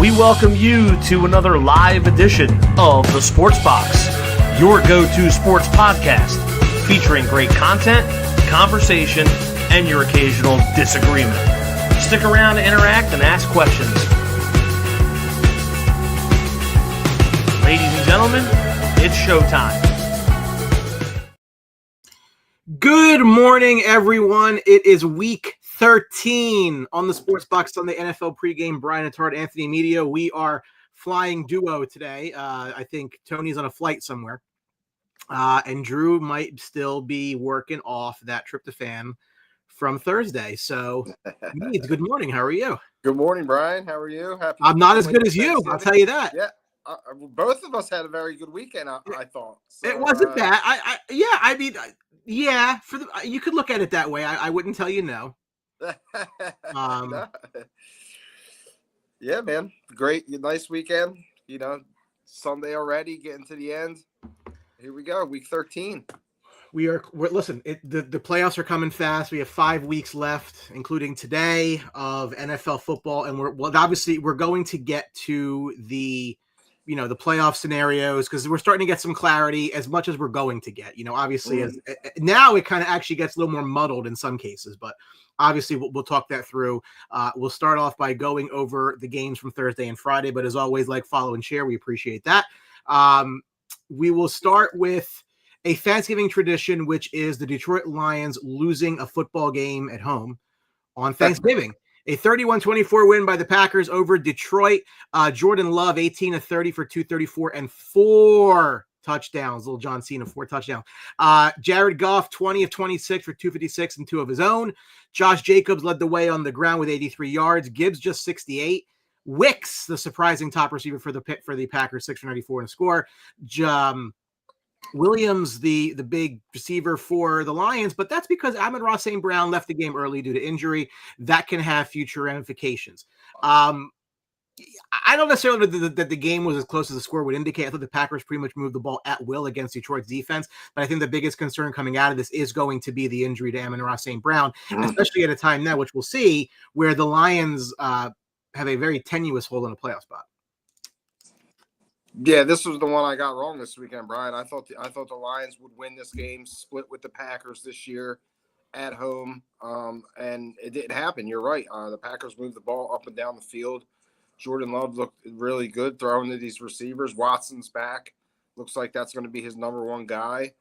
We welcome you to another live edition of The Sports Box, your go-to sports podcast featuring great content, conversation, and your occasional disagreement. Stick around to interact and ask questions. Ladies and gentlemen, it's showtime. Good morning, everyone. It is week 13 on the Sports Box Sunday NFL pregame. Brian Attard, Anthony Medio. We are flying duo today. I think Tony's on a flight somewhere. And Drew might still be working off that tryptophan from Thursday. So, Meads, good morning. How are you? Good morning, Brian. How are you? I'm not as good as you. I'll tell you that. Yeah. Both of us had a very good weekend, I thought. So, it wasn't bad. You could look at it that way. I wouldn't tell you no. No. Yeah, man. Great. Nice weekend. Sunday already, getting to the end. Here we go, week 13. Listen, the playoffs are coming fast. We have 5 weeks left, including today, of NFL football. And we're going to get to the playoff scenarios because we're starting to get some clarity as much as we're going to get. Obviously, as now it kind of actually gets a little more muddled in some cases, but obviously we'll talk that through. We'll start off by going over the games from Thursday and Friday, but as always, like, follow, and share. We appreciate that. We will start with a Thanksgiving tradition, which is the Detroit Lions losing a football game at home on Thanksgiving. A 31-24 win by the Packers over Detroit. Jordan Love, 18 of 30 for 234 and 4 touchdowns. Little John Cena, 4 touchdowns. Jared Goff, 20 of 26 for 256 and 2 of his own. Josh Jacobs led the way on the ground with 83 yards. Gibbs just 68. Wicks, the surprising top receiver for the Packers, 6 for 94 and a score. Williams, the big receiver for the Lions, but that's because Amon-Ra St. Brown left the game early due to injury. That can have future ramifications. I don't necessarily know that the game was as close as the score would indicate. I thought the Packers pretty much moved the ball at will against Detroit's defense, but I think the biggest concern coming out of this is going to be the injury to Amon-Ra St. Brown, especially at a time now, which we'll see, where the Lions have a very tenuous hold on a playoff spot. Yeah, this was the one I got wrong this weekend, Brian. I thought the Lions would win this game, split with the Packers this year at home, and it didn't happen. You're right. The Packers moved the ball up and down the field. Jordan Love looked really good throwing to these receivers. Watson's back. Looks like that's going to be his number one guy.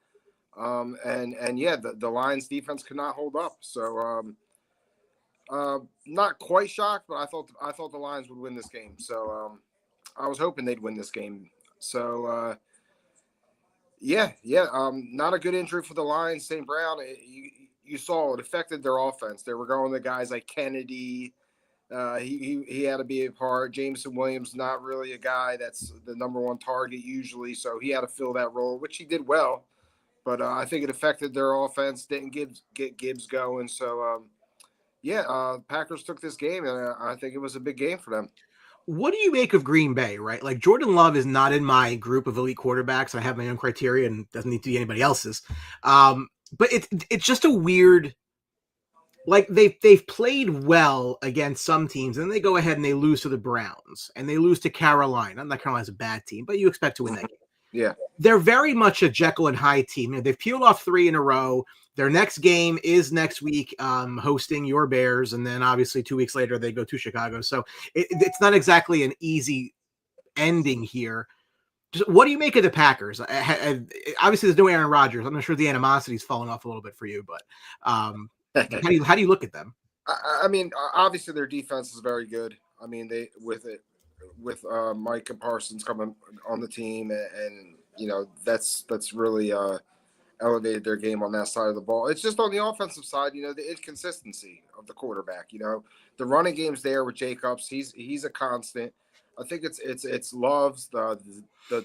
The Lions defense could not hold up. So not quite shocked, but I thought the Lions would win this game. So I was hoping they'd win this game. So, not a good injury for the Lions. St. Brown, you saw it affected their offense. They were going to guys like Kennedy. He had to be a part. Jameson Williams, not really a guy that's the number one target usually, so he had to fill that role, which he did well. But I think it affected their offense, didn't get Gibbs going. So, Packers took this game, and I think it was a big game for them. What do you make of Green Bay, right? Like, Jordan Love is not in my group of elite quarterbacks. I have my own criteria and doesn't need to be anybody else's. But it's just a weird, like, they've played well against some teams, and then they go ahead and they lose to the Browns and they lose to Carolina. Not Carolina's a bad team, but you expect to win that game. Yeah. They're very much a Jekyll and Hyde team. They've peeled off 3 in a row. Their next game is next week, hosting your Bears, and then obviously 2 weeks later they go to Chicago. So it's not exactly an easy ending here. Just what do you make of the Packers? Obviously, there's no Aaron Rodgers. I'm not sure the animosity's fallen off a little bit for you, but how do you look at them? I mean, obviously their defense is very good. I mean, with Micah Parsons coming on the team, and that's really elevated their game on that side of the ball. It's just on the offensive side, the inconsistency of the quarterback. The running game's there with Jacobs. He's a constant. I think it's Love's the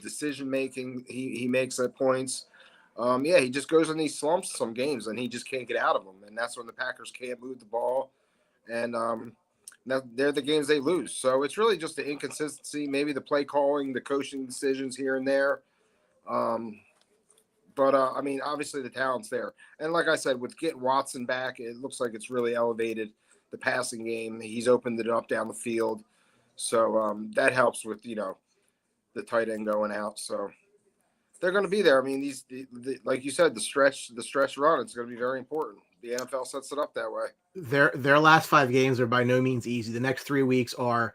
decision making he makes at points. He just goes in these slumps some games, and he just can't get out of them. And that's when the Packers can't move the ball, and they're the games they lose. So it's really just the inconsistency, maybe the play calling, the coaching decisions here and there. But obviously the talent's there. And like I said, with getting Watson back, it looks like it's really elevated the passing game. He's opened it up down the field. So that helps with the tight end going out. So they're going to be there. I mean, like you said, the stretch run, it's going to be very important. The NFL sets it up that way. Their last 5 games are by no means easy. The next 3 weeks are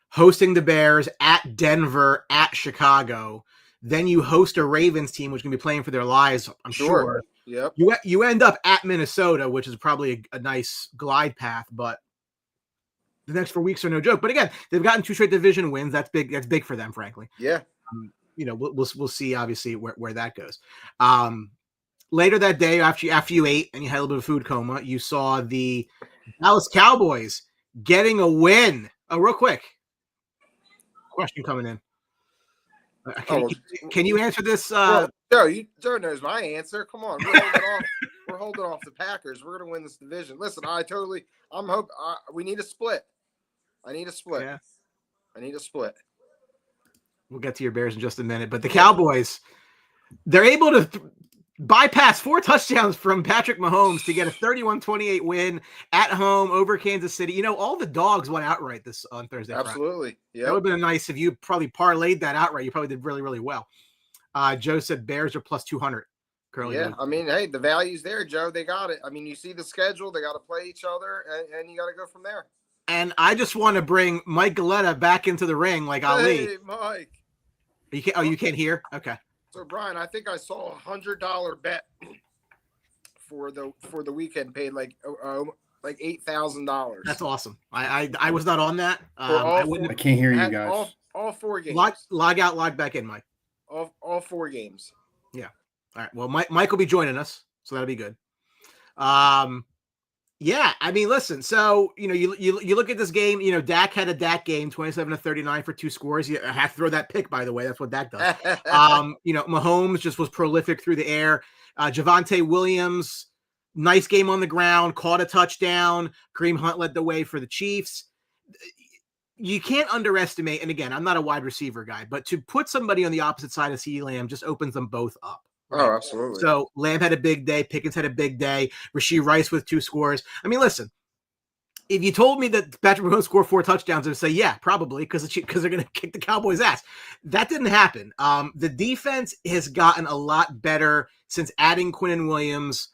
hosting the Bears, at Denver, at Chicago. Then you host a Ravens team, which is going to be playing for their lives, I'm sure. Yep. You end up at Minnesota, which is probably a nice glide path, but the next 4 weeks are no joke. But again, they've gotten 2 straight division wins. That's big. That's big for them, frankly. Yeah. We'll see obviously where that goes. Later that day, after you ate and you had a little bit of food coma, you saw the Dallas Cowboys getting a win. Oh, real quick, question coming in. Can you answer this? Joe knows my answer. Come on, we're holding off the Packers. We're going to win this division. Listen, we need a split. I need a split. Yeah. I need a split. We'll get to your Bears in just a minute, but the Cowboys, they're able to bypass 4 touchdowns from Patrick Mahomes to get a 31-28 win at home over Kansas City. All the dogs went outright this on Thursday. Absolutely. Yeah. That would have been nice if you probably parlayed that outright. You probably did really, really well. Joe said Bears are plus 200 currently. Yeah. I mean, hey, the value's there, Joe. They got it. I mean, you see the schedule. They got to play each other, and you got to go from there. And I just want to bring Mike Galletta back into the ring like Ali. Hey, Mike. You can't hear? Okay. So, Brian, I think I saw $100 bet for the weekend paid like $8,000. That's awesome. I was not on that. I can't hear you guys. All 4 games. Log out, log back in, Mike. All 4 games. Yeah. All right. Well, Mike will be joining us, so that'll be good. Yeah, I mean, listen. So you look at this game. Dak had a Dak game, 27-39 for 2 scores. You have to throw that pick, by the way. That's what Dak does. Mahomes just was prolific through the air. Javonte Williams, nice game on the ground, caught a touchdown. Kareem Hunt led the way for the Chiefs. You can't underestimate. And again, I'm not a wide receiver guy, but to put somebody on the opposite side of CeeDee Lamb just opens them both up. Right? Oh, absolutely. So Lamb had a big day. Pickens had a big day. Rashee Rice with 2 scores. I mean, listen, if you told me that Patrick Mahomes scored 4 touchdowns, I'd say, yeah, probably because they're going to kick the Cowboys' ass. That didn't happen. The defense has gotten a lot better since adding Quinnen Williams.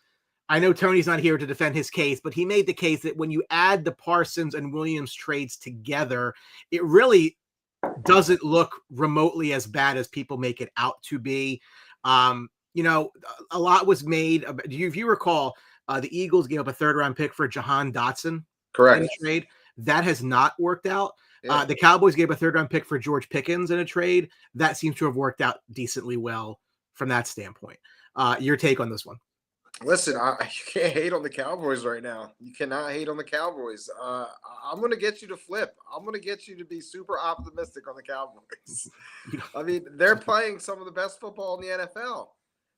I know Tony's not here to defend his case, but he made the case that when you add the Parsons and Williams trades together, it really doesn't look remotely as bad as people make it out to be. A lot was made. If you recall, the Eagles gave up a 3rd-round pick for Jahan Dotson. Correct. In a trade. That has not worked out. Yeah. The Cowboys gave a 3rd-round pick for George Pickens in a trade. That seems to have worked out decently well from that standpoint. Your take on this one? Listen, you can't hate on the Cowboys right now. You cannot hate on the Cowboys. I'm going to get you to flip. I'm going to get you to be super optimistic on the Cowboys. I mean, they're playing some of the best football in the NFL.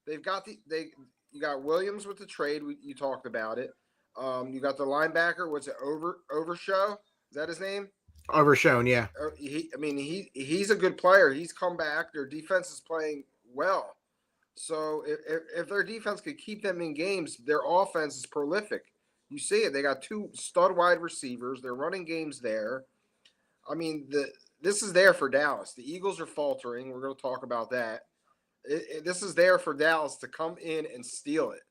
They've got you got Williams with the trade. You talked about it. You got the linebacker. What's it? Overshow? Is that his name? Overshown, yeah. He's a good player. He's come back. Their defense is playing well. So if their defense could keep them in games, their offense is prolific. You see it. They got 2 stud wide receivers. They're running games there. I mean, this is there for Dallas. The Eagles are faltering. We're going to talk about that. This is there for Dallas to come in and steal it.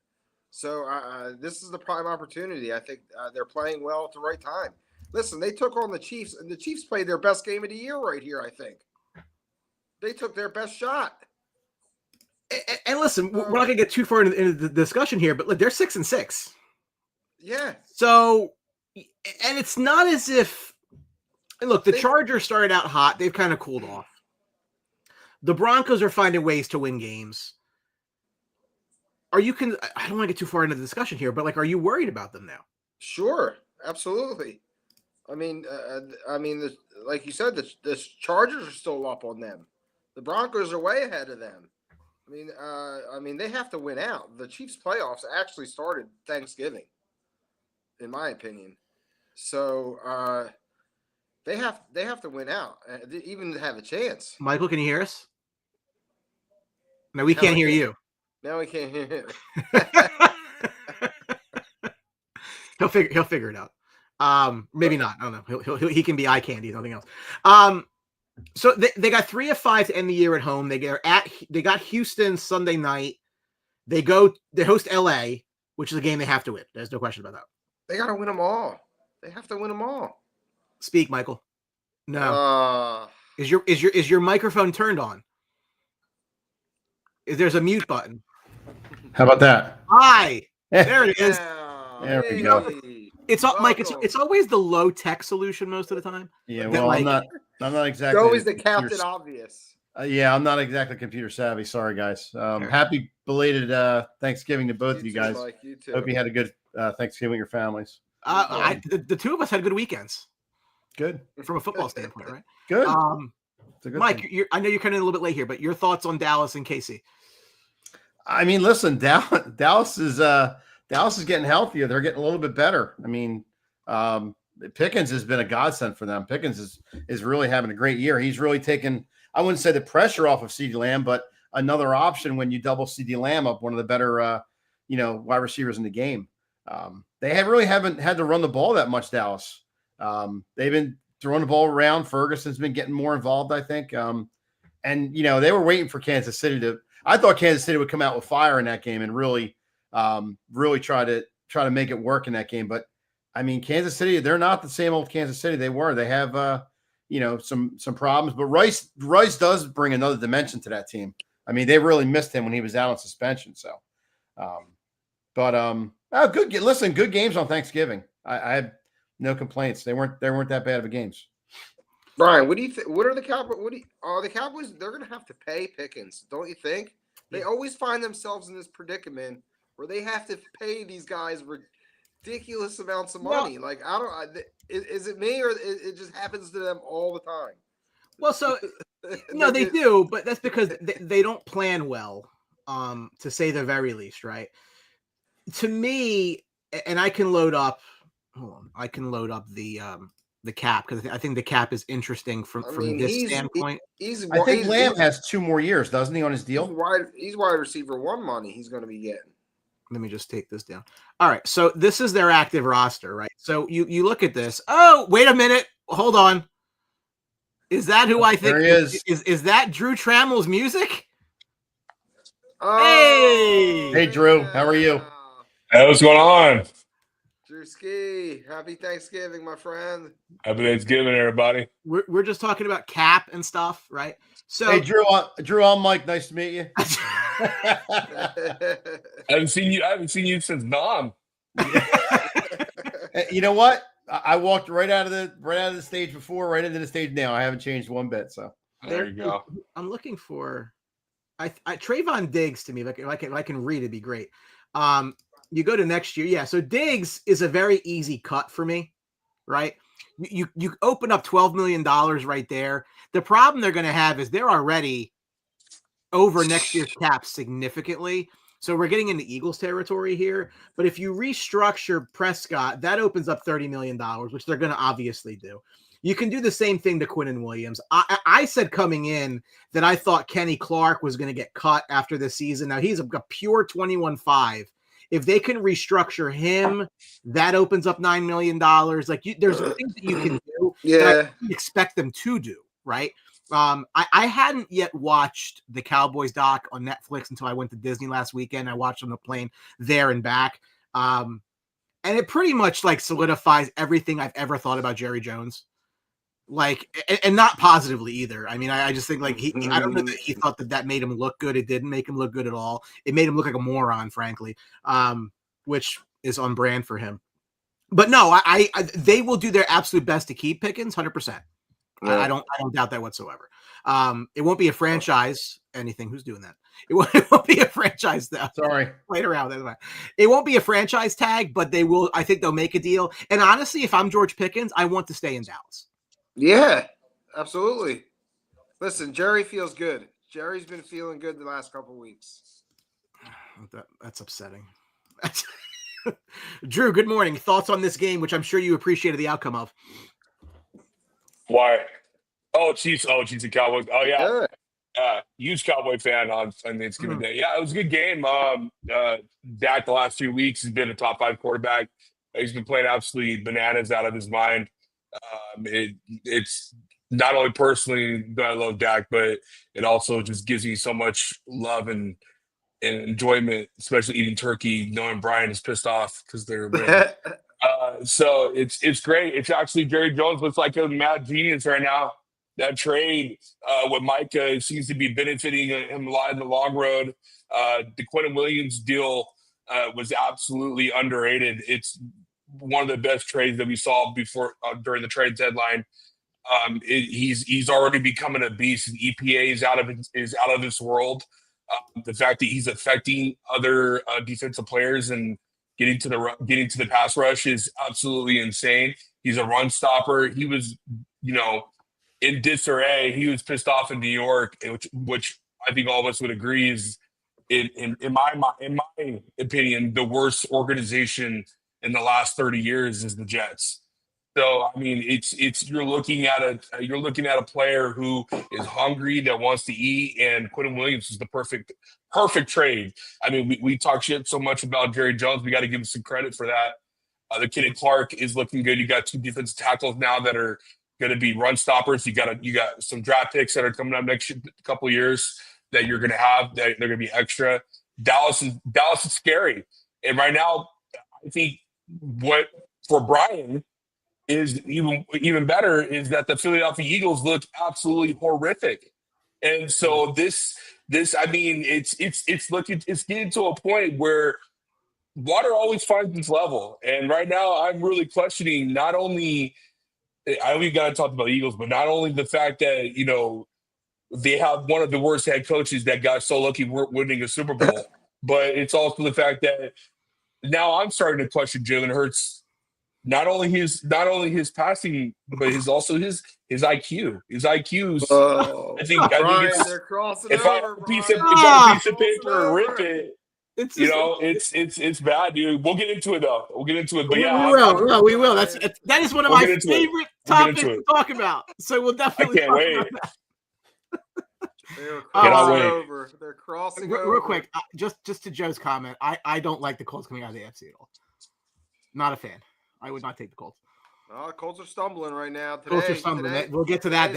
So this is the prime opportunity. I think they're playing well at the right time. Listen, they took on the Chiefs, and the Chiefs played their best game of the year right here, I think. They took their best shot. And listen, we're not going to get too far into the discussion here, but look, they're 6-6. Yeah. So, and it's not as if, and look, the Chargers started out hot. They've kind of cooled off. The Broncos are finding ways to win games. I don't want to get too far into the discussion here, but are you worried about them now? Sure. Absolutely. I mean, like you said, the Chargers are still up on them. The Broncos are way ahead of them. I mean, they have to win out. The Chiefs' playoffs actually started Thanksgiving, in my opinion. So they have to win out, even to have a chance. Michael, can you hear us? No, we can't hear you. Now we can't hear him. He'll figure it out. Maybe not. I don't know. He can be eye candy, nothing else. So they got 3 of 5 to end the year at home. They got Houston Sunday night. They host LA, which is a game they have to win. There's no question about that. They got to win them all. They have to win them all. Speak, Michael. No. Is your microphone turned on? There's a mute button. How about that? Hi. There it is. There we go. It's Mike. It's always the low tech solution most of the time. Yeah, well, I'm not exactly. It's always the Captain Obvious. Yeah, I'm not exactly computer savvy. Sorry, guys. Happy belated Thanksgiving to both of you guys. Mike, you too. Hope you had a good Thanksgiving with your families. The two of us had good weekends. Good from a football standpoint, right? Good. Mike, I know you're kind of a little bit late here, but your thoughts on Dallas and KC? I mean, listen, Dallas is getting healthier. They're getting a little bit better. I mean, Pickens has been a godsend for them. Pickens is really having a great year. He's really taken, I wouldn't say the pressure off of CeeDee Lamb, but another option when you double CeeDee Lamb up, one of the better, wide receivers in the game. They really haven't had to run the ball that much, Dallas. They've been throwing the ball around. Ferguson's been getting more involved, I think. And they were waiting for Kansas City I thought Kansas City would come out with fire in that game and really try to make it work in that game. But I mean, Kansas City, they're not the same old Kansas City they were. They have some problems, but Rice does bring another dimension to that team. I mean, they really missed him when he was out on suspension. So, good. Listen, good games on Thanksgiving. I had no complaints. They weren't that bad of a games. Brian, what do you think? What are the Cowboys? The Cowboys? They're going to have to pay Pickens, don't you think? They always find themselves in this predicament where they have to pay these guys ridiculous amounts of money. Well, is it me or it just happens to them all the time? Well, so no, they do, but that's because they don't plan well, to say the very least, right? To me, and I can load up. Hold on, I can load up the cap because I think the cap is interesting from this standpoint. I think Lamb has 2 more years, doesn't he, on his deal? He's wide receiver 1 money he's going to be getting. Let me just take this down. All right, so this is their active roster, right? So you look at this. Oh, wait a minute. Hold on. Is that who I think is that Drew Trammell's music? Oh, hey, Drew. How are you? Hey, what's going on? Drewski, happy Thanksgiving, my friend. Happy Thanksgiving, everybody. We're just talking about cap and stuff, right? So, hey, Drew, I'm Mike. Nice to meet you. I haven't seen you since Nom. You know what? I walked right out of the stage before, right into the stage now. I haven't changed one bit. So there you go. I'm looking for Trayvon Diggs to me. Like if I can read, it'd be great. You go to next year. Yeah. So Diggs is a very easy cut for me, right? You open up $12 million right there. The problem they're going to have is they're already over next year's cap significantly. So we're getting into Eagles territory here. But if you restructure Prescott, that opens up $30 million, which they're going to obviously do. You can do the same thing to Quinnen Williams. I said coming in that I thought Kenny Clark was going to get cut after this season. Now he's a pure 21.5. If they can restructure him, that opens up $9 million. There's things that you can do that I expect them to do, right? I hadn't yet watched the Cowboys doc on Netflix until I went to Disney last weekend. I watched on the plane there and back. And it pretty much solidifies everything I've ever thought about Jerry Jones. And not positively either. I mean, I just think I don't know that he thought that made him look good. It didn't make him look good at all. It made him look like a moron, frankly, which is on brand for him. But no, they will do their absolute best to keep Pickens 100%. Yeah. I don't doubt that whatsoever. It won't be a franchise anything. Who's doing that? It won't be a franchise though. Sorry. Wait around. It won't be a franchise tag, but they will. I think they'll make a deal. And honestly, if I'm George Pickens, I want to stay in Dallas. Yeah, absolutely. Listen, Jerry feels good. Jerry's been feeling good the last couple of weeks. That's upsetting. Drew, good morning. Thoughts on this game, which I'm sure you appreciated the outcome of. Why? Oh, Chiefs and Cowboys. Oh, yeah. Huge Cowboy fan on Thanksgiving Day. Yeah, it was a good game. Dak the last few weeks has been a top 5 quarterback. He's been playing absolutely bananas out of his mind. It's not only personally that I love Dak, but it also just gives me so much love and enjoyment, especially eating turkey, knowing Brian is pissed off because they're winning. So it's great. It's actually Jerry Jones looks like a mad genius right now. That trade with Micah seems to be benefiting him a lot in the long road. The Quentin Williams deal was absolutely underrated. It's one of the best trades that we saw before during the trade deadline. He's already becoming a beast. And EPA is out of this world. The fact that he's affecting other defensive players and getting to the pass rush is absolutely insane. He's a run stopper. He was, in disarray. He was pissed off in New York, which I think all of us would agree is, in my opinion, the worst organization in the last 30 years is the Jets. So I mean, it's you're looking at a player who is hungry, that wants to eat, and Quentin Williams is the perfect trade. I mean, we talk shit so much about Jerry Jones. We got to give him some credit for that. The kid at Clark is looking good. You got 2 defensive tackles now that are going to be run stoppers. You got some draft picks that are coming up next couple of years that you're going to have that they're going to be extra. Dallas is scary, and right now, I think what for Brian is even better is that the Philadelphia Eagles look absolutely horrific. And so this I mean it's getting to a point where water always finds its level. And right now I'm really questioning not only I only got to talk about the Eagles, but not only the fact that they have one of the worst head coaches that got so lucky winning a Super Bowl, but it's also the fact that now I'm starting to question Jalen Hurts. Not only his passing, but his IQ. His IQ's. I think it's. They're crossing If I have over, a piece of paper, rip it. It's bad, dude. We'll get into it though. But yeah, we will. That is one of my favorite topics to talk about. So we'll definitely. I can't wait. They're crossing over. They're crossing over. Real quick, just to Joe's comment, I don't like the Colts coming out of the AFC at all. Not a fan. I would not take the Colts. The Colts are stumbling right now. Colts are stumbling. We'll get to that.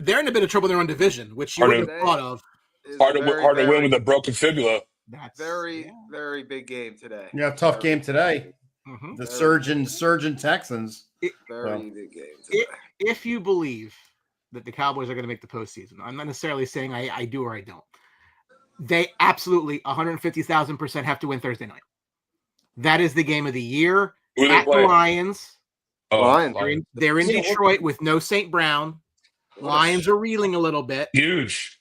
They're in a bit of trouble in their own division, which you wouldn't have thought of. Hard to win with a broken fibula. That's very big game today. Yeah, tough game today. Mm-hmm. The surgeon Texans. Very big game today. If you believe that the Cowboys are going to make the postseason, I'm not necessarily saying I do or I don't. They absolutely 150,000% have to win Thursday night. That is the game of the year. At the Lions. Lions. They're in Detroit with no St. Brown. Lions are reeling a little bit. Huge.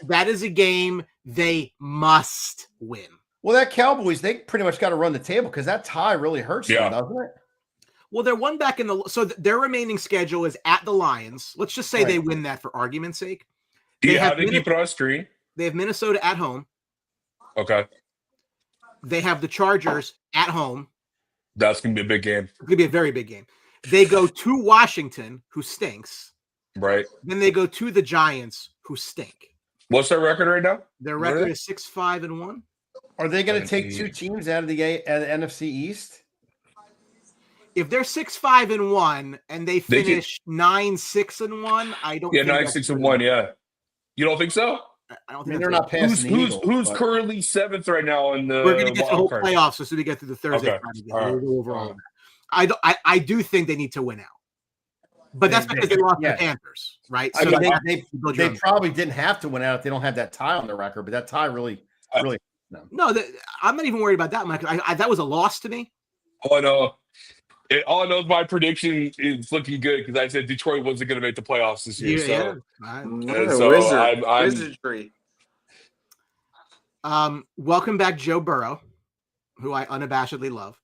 That is a game they must win. Well, that Cowboys, they pretty much got to run the table because that tie really hurts them, doesn't it? Well, they're one back in the – so their remaining schedule is at the Lions. Let's just say they win that for argument's sake. They keep it on screen. They have Minnesota at home. Okay. They have the Chargers at home. That's going to be a big game. It's going to be a very big game. They go to Washington, who stinks. Right. Then they go to the Giants, who stink. What's their record right now? Their record is 6-5-1. Are they going to take 2 teams out of the NFC East? If they're 6-5-1 and they finish 9-6-1, I don't. Yeah, 9-6-1. Yeah, you don't think so? I don't think they're not passing. Who's currently 7th right now in the? We're going to get the whole playoffs as soon as we get to the Thursday. Overall, I do think they need to win out, but that's because they lost the Panthers, right? So they probably didn't have to win out if they don't have that tie on the record, but that tie really. No, I'm not even worried about that, Mike. That was a loss to me. All I know is my prediction is looking good because I said Detroit wasn't going to make the playoffs this year. Wizardry. Welcome back, Joe Burrow, who I unabashedly love.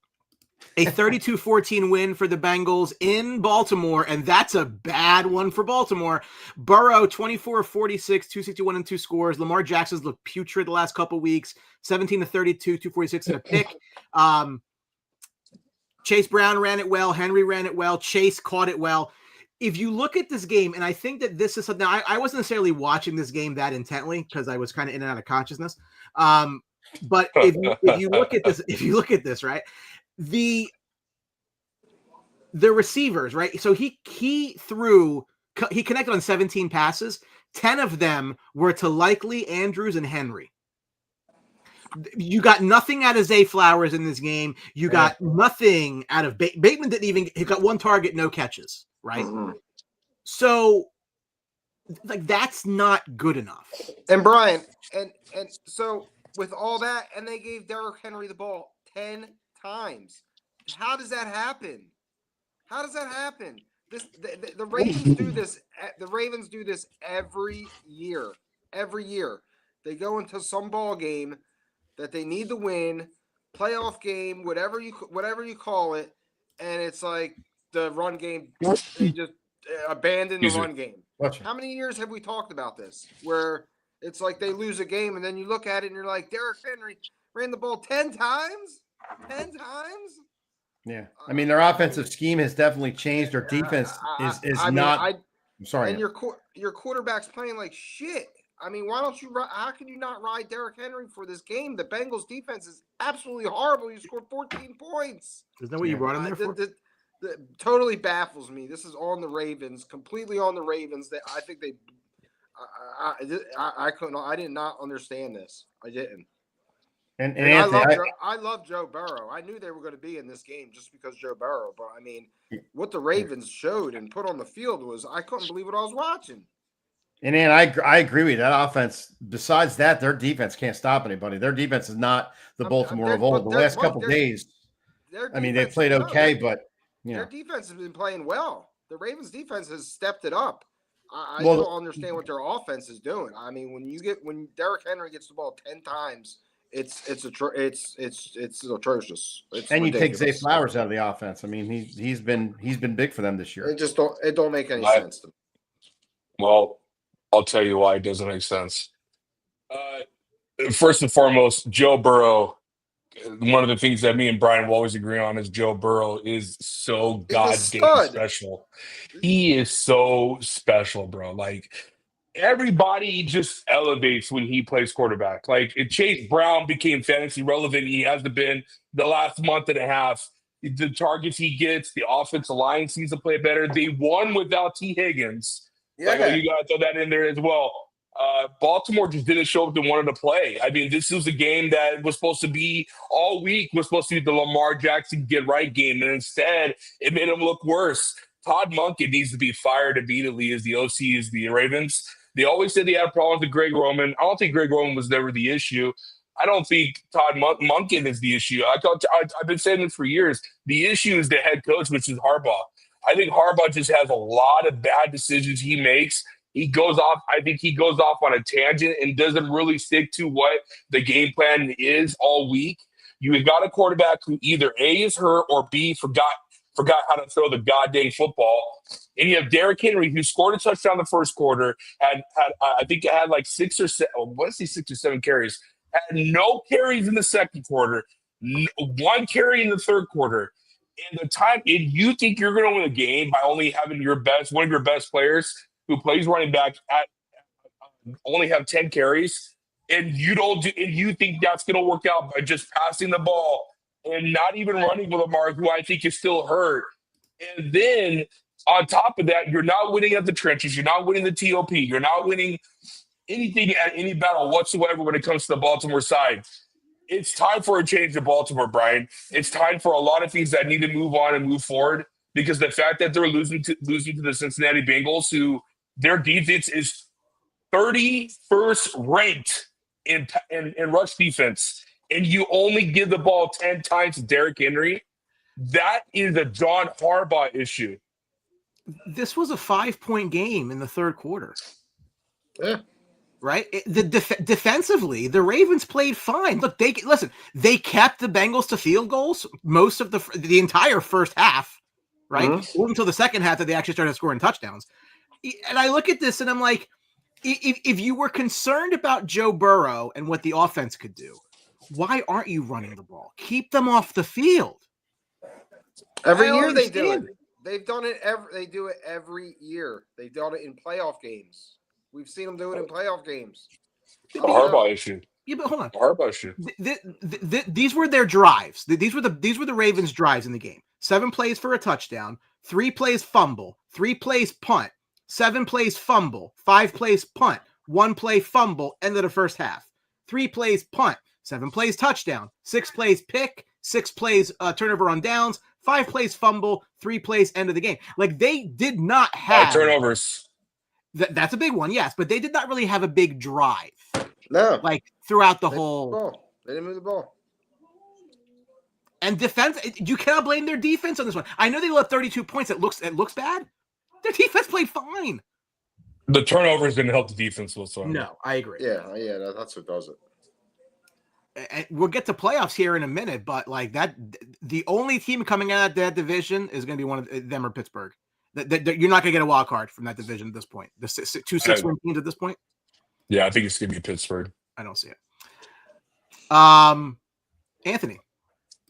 A 32-14 win for the Bengals in Baltimore, and that's a bad one for Baltimore. Burrow, 24-46, 261 and 2 scores. Lamar Jackson's looked putrid the last couple weeks, 17-32, 246 and a pick. Chase Brown ran it well. Henry ran it well. Chase caught it well. If you look at this game, and I think that this is something, I wasn't necessarily watching this game that intently because I was kind of in and out of consciousness. But if you look at this, right, the the receivers, right? So he connected on 17 passes. 10 of them were to Likely, Andrews, and Henry. You got nothing out of Zay Flowers in this game. You got nothing out of Bateman. He got one target, no catches, right? Mm-hmm. So, like, that's not good enough. And Brian, and so with all that, and they gave Derrick Henry the ball 10 times. How does that happen? The Ravens do this. The Ravens do this every year. Every year, they go into some ball game that they need to win, playoff game, whatever you call it, and it's like the run game. They just abandon the run game. Gotcha. How many years have we talked about this? Where it's like they lose a game, and then you look at it and you're like, Derrick Henry ran the ball 10 times. 10 times. Yeah, I mean their offensive scheme has definitely changed. Their defense is not. I'm sorry. And your quarterback's playing like shit. I mean, why don't you? How can you not ride Derrick Henry for this game? The Bengals defense is absolutely horrible. You scored 14 points. Isn't that what you brought him there for? Totally baffles me. This is on the Ravens, completely on the Ravens. That I think they. I couldn't. I did not understand this. I didn't. And Anthony, I love Joe Burrow. I knew they were going to be in this game just because Joe Burrow. But I mean, what the Ravens showed and put on the field was I couldn't believe what I was watching. And I agree with you. That offense. Besides that, their defense can't stop anybody. Their defense is not the Baltimore of old. The last couple days, I mean, they played okay, but their defense has been playing well. The Ravens' defense has stepped it up. I don't understand what their offense is doing. I mean, when Derrick Henry gets the ball 10 times. It's atrocious. It's and you take Zay Flowers out of the offense. I mean, he's been big for them this year. It don't make any sense to me. Well, I'll tell you why it doesn't make sense. First and foremost, Joe Burrow. One of the things that me and Brian will always agree on is Joe Burrow is so goddamn special. He is so special, bro. Like. Everybody just elevates when he plays quarterback. Like Chase Brown became fantasy relevant. He hasn't been the last month and a half. The targets he gets, the offensive line seems to play better. They won without T. Higgins. Yeah, like, you got to throw that in there as well. Baltimore just didn't show up and wanted to play. I mean, this was a game that was supposed to be all week. Was supposed to be the Lamar Jackson get right game, and instead it made him look worse. Todd Monken needs to be fired immediately as the OC is the Ravens. They always said they had problems with Greg Roman. I don't think Greg Roman was never the issue. I don't think Todd Monken is the issue. I've been saying this for years. The issue is the head coach, which is Harbaugh. I think Harbaugh just has a lot of bad decisions he makes. I think he goes off on a tangent and doesn't really stick to what the game plan is all week. You got a quarterback who either A is hurt or B forgot how to throw the goddamn football. And you have Derrick Henry, who scored a touchdown the first quarter, had like 6 or 7 carries, had no carries in the second quarter, one carry in the third quarter. And you think you're going to win a game by only having one of your best players who plays running back only have 10 carries, and you think that's going to work out by just passing the ball and not even running with Lamar, who I think is still hurt. And then on top of that, you're not winning at the trenches. You're not winning the TOP. You're not winning anything at any battle whatsoever when it comes to the Baltimore side. It's time for a change in Baltimore, Brian. It's time for a lot of things that need to move on and move forward, because the fact that they're losing to the Cincinnati Bengals, who their defense is 31st ranked in rush defense, and you only give the ball 10 times to Derrick Henry, that is a John Harbaugh issue. This was a 5-point game in the third quarter. Yeah. Right? Defensively, the Ravens played fine. Look, they kept the Bengals to field goals most of the entire first half, right? Mm-hmm. Until the second half that they actually started scoring touchdowns. And I look at this and I'm like, if you were concerned about Joe Burrow and what the offense could do, why aren't you running the ball? Keep them off the field. Every year they do it. They've done it they do it every year. They've done it in playoff games. We've seen them do it in playoff games. A Harbaugh issue. Yeah, but hold on. Harbaugh issue. These were their drives. These were the Ravens' drives in the game. 7 plays for a touchdown, 3 plays fumble, 3 plays punt, 7 plays fumble, 5 plays punt, 1 play fumble, end of the first half. 3 plays punt, 7 plays touchdown, 6 plays pick, 6 plays turnover on downs, 5 plays fumble, 3 plays end of the game. Like, they did not have turnovers. That's a big one, yes, but they did not really have a big drive. No, like throughout the they whole. They didn't move the ball. And defense, you cannot blame their defense on this one. I know they left 32 points. It looks bad. Their defense played fine. The turnovers didn't help the defense whatsoever. No, I agree. Yeah, that's what does it. And we'll get to playoffs here in a minute, but like that, the only team coming out of that division is going to be one of them or Pittsburgh. You're not going to get a wild card from that division at this point. The 2 6-win teams at this point. Yeah, I think it's going to be Pittsburgh. I don't see it. Anthony.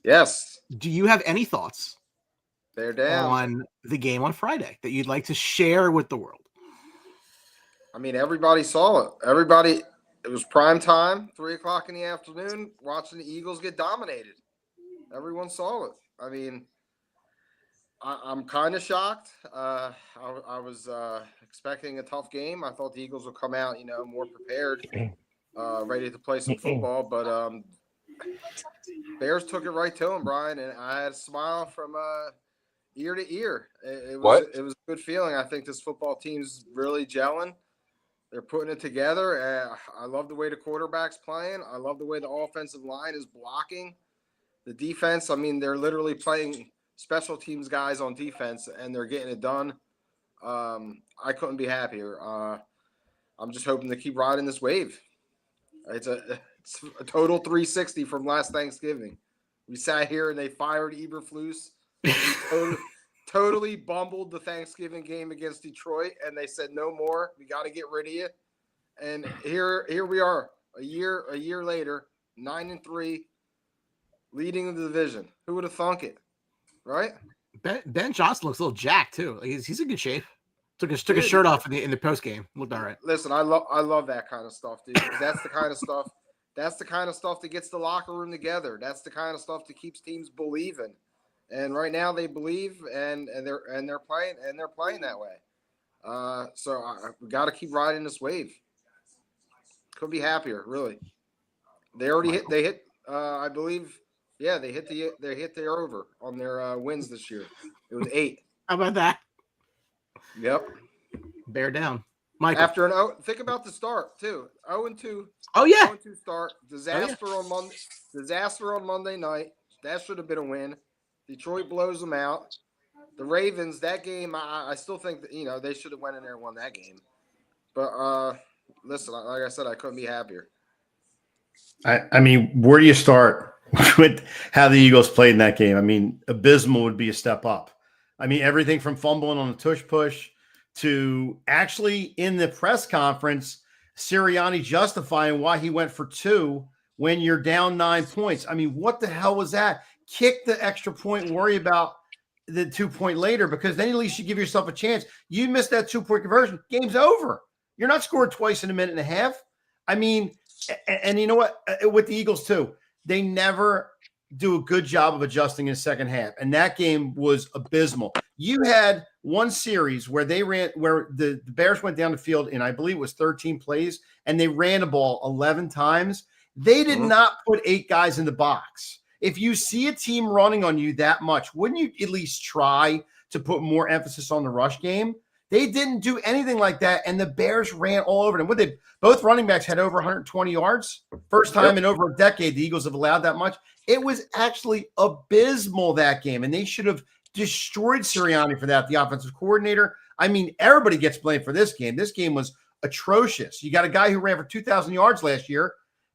Yes. Do you have any thoughts They're down on the game on Friday that you'd like to share with the world? I mean, everybody saw it. It was prime time, 3:00 in the afternoon, watching the Eagles get dominated. Everyone saw it. I mean, I'm kind of shocked. I was expecting a tough game. I thought the Eagles would come out, more prepared, ready to play some football. But Bears took it right to them, Brian, and I had a smile from ear to ear. It was a good feeling. I think this football team's really gelling. They're putting it together. I love the way the quarterback's playing. I love the way the offensive line is blocking. The defense, I mean, they're literally playing special teams guys on defense, and they're getting it done. I couldn't be happier. I'm just hoping to keep riding this wave. It's a total 360 from last Thanksgiving. We sat here and they fired Eberflus. Totally bumbled the Thanksgiving game against Detroit, and they said no more. We got to get rid of you. And here we are, a year later, 9-3, leading the division. Who would have thunk it, right? Ben Johnson looks a little jacked too. He's in good shape. Took his shirt off in the post game. Looked all right. Listen, I love that kind of stuff, dude. That's the kind of stuff. That's the kind of stuff that gets the locker room together. That's the kind of stuff that keeps teams believing. And right now they believe, and they're playing that way. So we got to keep riding this wave. Couldn't be happier, really. They already hit. I believe, yeah, they hit the over on their wins this year. It was 8. How about that? Yep. Bear down, Michael. After think about the start too. 0-2. Oh yeah. 0-2 start. Disaster on Monday. Disaster on Monday night. That should have been a win. Detroit blows them out. The Ravens, that game, I still think that, they should have went in there and won that game. But listen, like I said, I couldn't be happier. I mean, where do you start with how the Eagles played in that game? I mean, abysmal would be a step up. I mean, everything from fumbling on the tush push to actually in the press conference, Sirianni justifying why he went for 2 when you're down 9 points. I mean, what the hell was that? Kick the extra point, worry about the 2-point later, because then at least you give yourself a chance. You missed that 2-point conversion, game's over. You're not scored twice in a minute and a half. I mean, and you know what? With the Eagles too, they never do a good job of adjusting in the second half, and that game was abysmal. You had one series where the Bears went down the field in, I believe it was 13 plays, and they ran the ball 11 times. They did not put 8 guys in the box. If you see a team running on you that much, wouldn't you at least try to put more emphasis on the rush game? They didn't do anything like that, and the Bears ran all over them. Both running backs had over 120 yards. First time in over a decade the Eagles have allowed that much. It was actually abysmal, that game, and they should have destroyed Sirianni for that, the offensive coordinator. I mean, everybody gets blamed for this game. This game was atrocious. You got a guy who ran for 2,000 yards last year,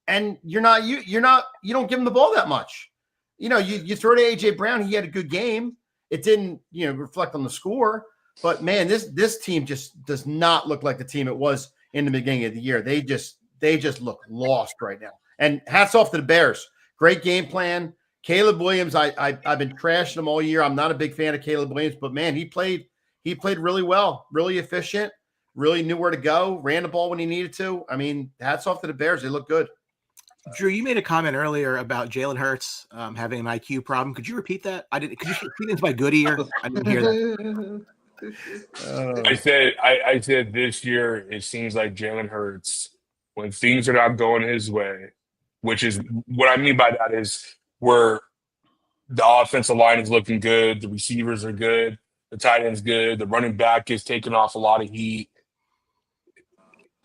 and you don't give him the ball that much. You throw to A.J. Brown, he had a good game. It didn't, reflect on the score. But, man, this team just does not look like the team it was in the beginning of the year. They just look lost right now. And hats off to the Bears. Great game plan. Caleb Williams, I've been trashing him all year. I'm not a big fan of Caleb Williams, but, man, he played really well, really efficient, really knew where to go, ran the ball when he needed to. I mean, hats off to the Bears. They look good. Drew, you made a comment earlier about Jalen Hurts having an IQ problem. Could you repeat that? I didn't. Could you repeat into my good ear? I didn't hear that. I said this year it seems like Jalen Hurts, when things are not going his way, which is what I mean by that is where the offensive line is looking good, the receivers are good, the tight end's good, the running back is taking off a lot of heat.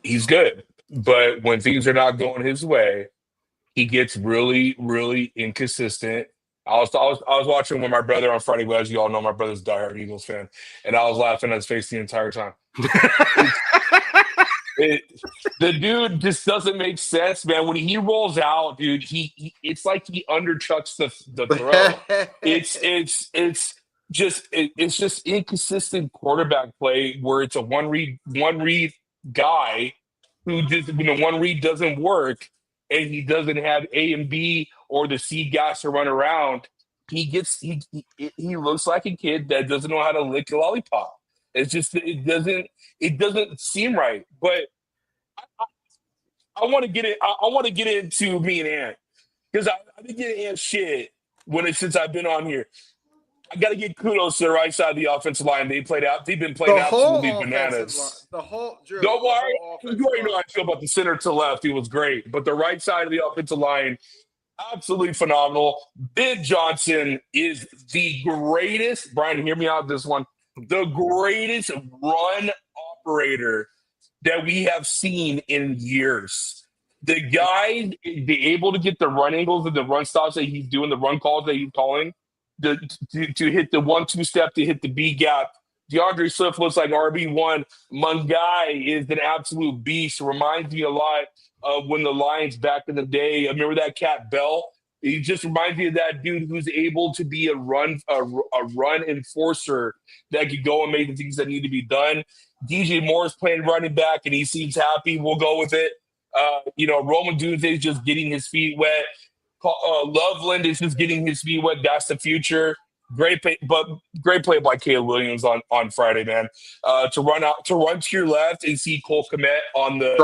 He's good. But when things are not going his way, he gets really, really inconsistent. I was watching with my brother on Friday. As you all know, my brother's a diehard Eagles fan, and I was laughing at his face the entire time. The dude just doesn't make sense, man. When he rolls out, dude, he it's like he underchucks the throw. It's just inconsistent quarterback play where it's a one read guy who just when the one read doesn't work and he doesn't have A and B or the C guys to run around. He looks like a kid that doesn't know how to lick a lollipop. It's just it doesn't seem right. But I want to get it. I want to get into me and Ant because I've been getting Ant shit since I've been on here. I got to give kudos to the right side of the offensive line. They've been playing absolutely bananas. Drew, Don't worry, you already know how I feel about the center to left. He was great, but the right side of the offensive line, absolutely phenomenal. Ben Johnson is the greatest. Brian, hear me out this one. The greatest run operator that we have seen in years. The guy be able to get the run angles and the run stops that he's doing, the run calls that he's calling, to hit the 1-2 step, to hit the B gap. DeAndre Swift looks like RB1. Mungai is an absolute beast. Reminds me a lot of when the Lions back in the day. I remember that Cat Bell. He just reminds me of that dude who's able to be a run enforcer that could go and make the things that need to be done. DJ Moore's playing running back, and he seems happy. We'll go with it. Roman Doomsday is just getting his feet wet. Loveland is just getting his feet wet. That's the future. Great play by Caleb Williams on Friday, man. To run to your left and see Cole Kmet on the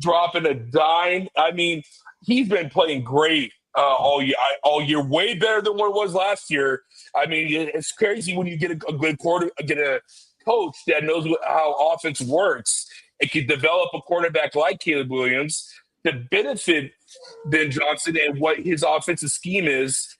dropping a dime. I mean, he's been playing great all year, way better than what it was last year. I mean, it's crazy when you get a good get a coach that knows how offense works and can develop a quarterback like Caleb Williams to benefit Ben Johnson and what his offensive scheme is.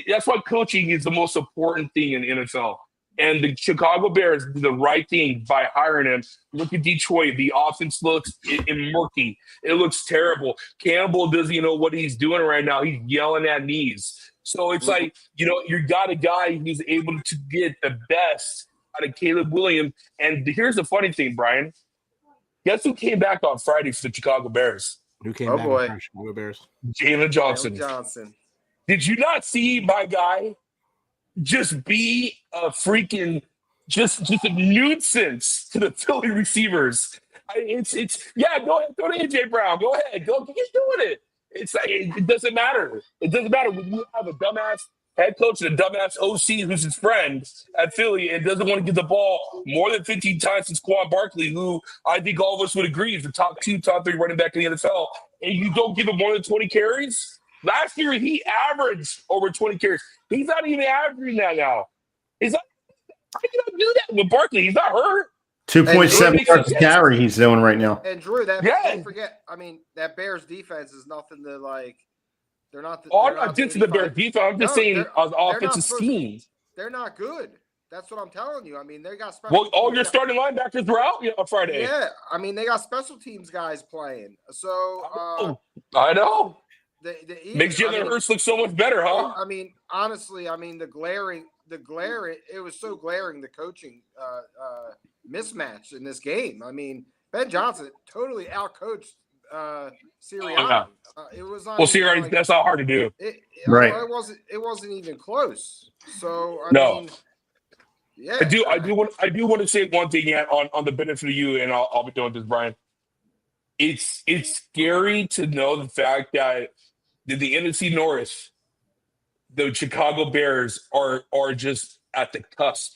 That's why coaching is the most important thing in the NFL. And the Chicago Bears did the right thing by hiring him. Look at Detroit. The offense looks murky. It looks terrible. Campbell doesn't know what he's doing right now. He's yelling at knees. So it's like, you got a guy who's able to get the best out of Caleb Williams. And here's the funny thing, Brian. Guess who came back on Friday for the Chicago Bears? Who came back for the Chicago Bears? Jalen Johnson. Did you not see my guy just be a freaking just a nuisance to the Philly receivers? Go ahead, go to AJ Brown. Go ahead, keep doing it. It's like it doesn't matter. It doesn't matter when you have a dumbass head coach and a dumbass OC who's his friend at Philly and doesn't want to get the ball more than 15 times to Quan Barkley, who I think all of us would agree is the top 2, top 3 running back in the NFL, and you don't give him more than 20 carries. Last year, he averaged over 20 carries. He's not even averaging that now. He's not. How can I do that with Barkley? He's not hurt. 2.7 yards a carry he's doing right now. And Drew, don't forget, I mean, that Bears defense is nothing to like. They're not. I'm not dissing the Bears defense. I'm just saying offensive scheme. They're not good. That's what I'm telling you. I mean, they got special. Well, all your starting linebackers were out on Friday. Yeah, I mean, they got special teams guys playing. So I know. Makes Jalen Hurts look so much better, huh? I mean, honestly, the glaring, it was so glaring, the coaching mismatch in this game. I mean, Ben Johnson totally outcoached Sirianni. It was not Sirianni, that's not hard to do. Right. It wasn't even close. So I mean, yeah. I do want to say one thing on the benefit of you, and I'll be doing this, Brian. It's scary to know the fact that the NFC North, the Chicago Bears are just at the cusp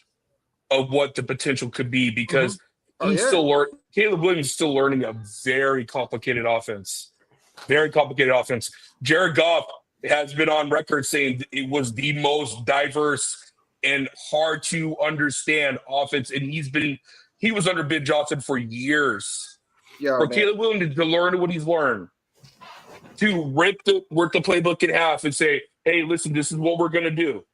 of what the potential could be because Caleb Williams is still learning a very complicated offense. Very complicated offense. Jared Goff has been on record saying it was the most diverse and hard to understand offense, and he was under Ben Johnson for years. Yeah, For man. Caleb Williams to learn what he's learned, to rip the playbook in half and say, "Hey, listen, this is what we're gonna do."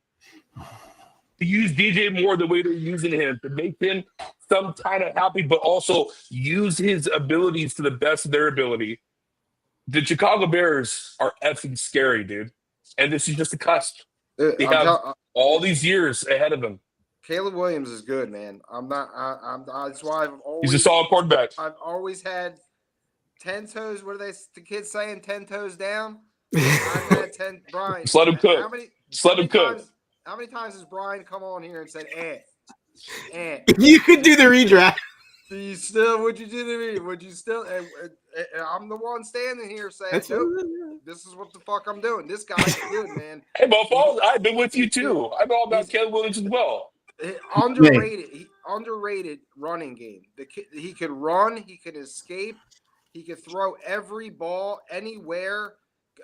To use DJ Moore the way they're using him, to make him some kind of happy, but also use his abilities to the best of their ability. The Chicago Bears are effing scary, dude. And this is just a cusp. They have all these years ahead of them. Caleb Williams is good, man. That's why He's a solid quarterback. I've always had 10 toes. What are the kids saying? 10 toes down. I've had 10. Brian, Just let him cook. How many times has Brian come on here and said, You could do the redraft. Would you do to me? Would you still? I'm the one standing here saying, nope, this is what the fuck I'm doing. This guy's good, man. Hey, Bo, I've been with you too. I'm all about Caleb Williams as well. Underrated running game. He could run. He could escape. He could throw every ball anywhere.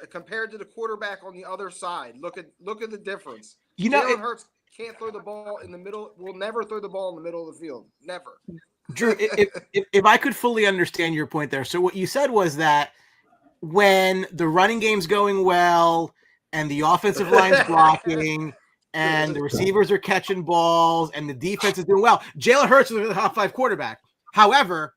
Compared to the quarterback on the other side, look at the difference. Jalen Hurts can't throw the ball in the middle. Will never throw the ball in the middle of the field. Never. Drew, if I could fully understand your point there. So what you said was that when the running game's going well and the offensive line's blocking and the receivers are catching balls and the defense is doing well, Jalen Hurts is the top 5 quarterback. However,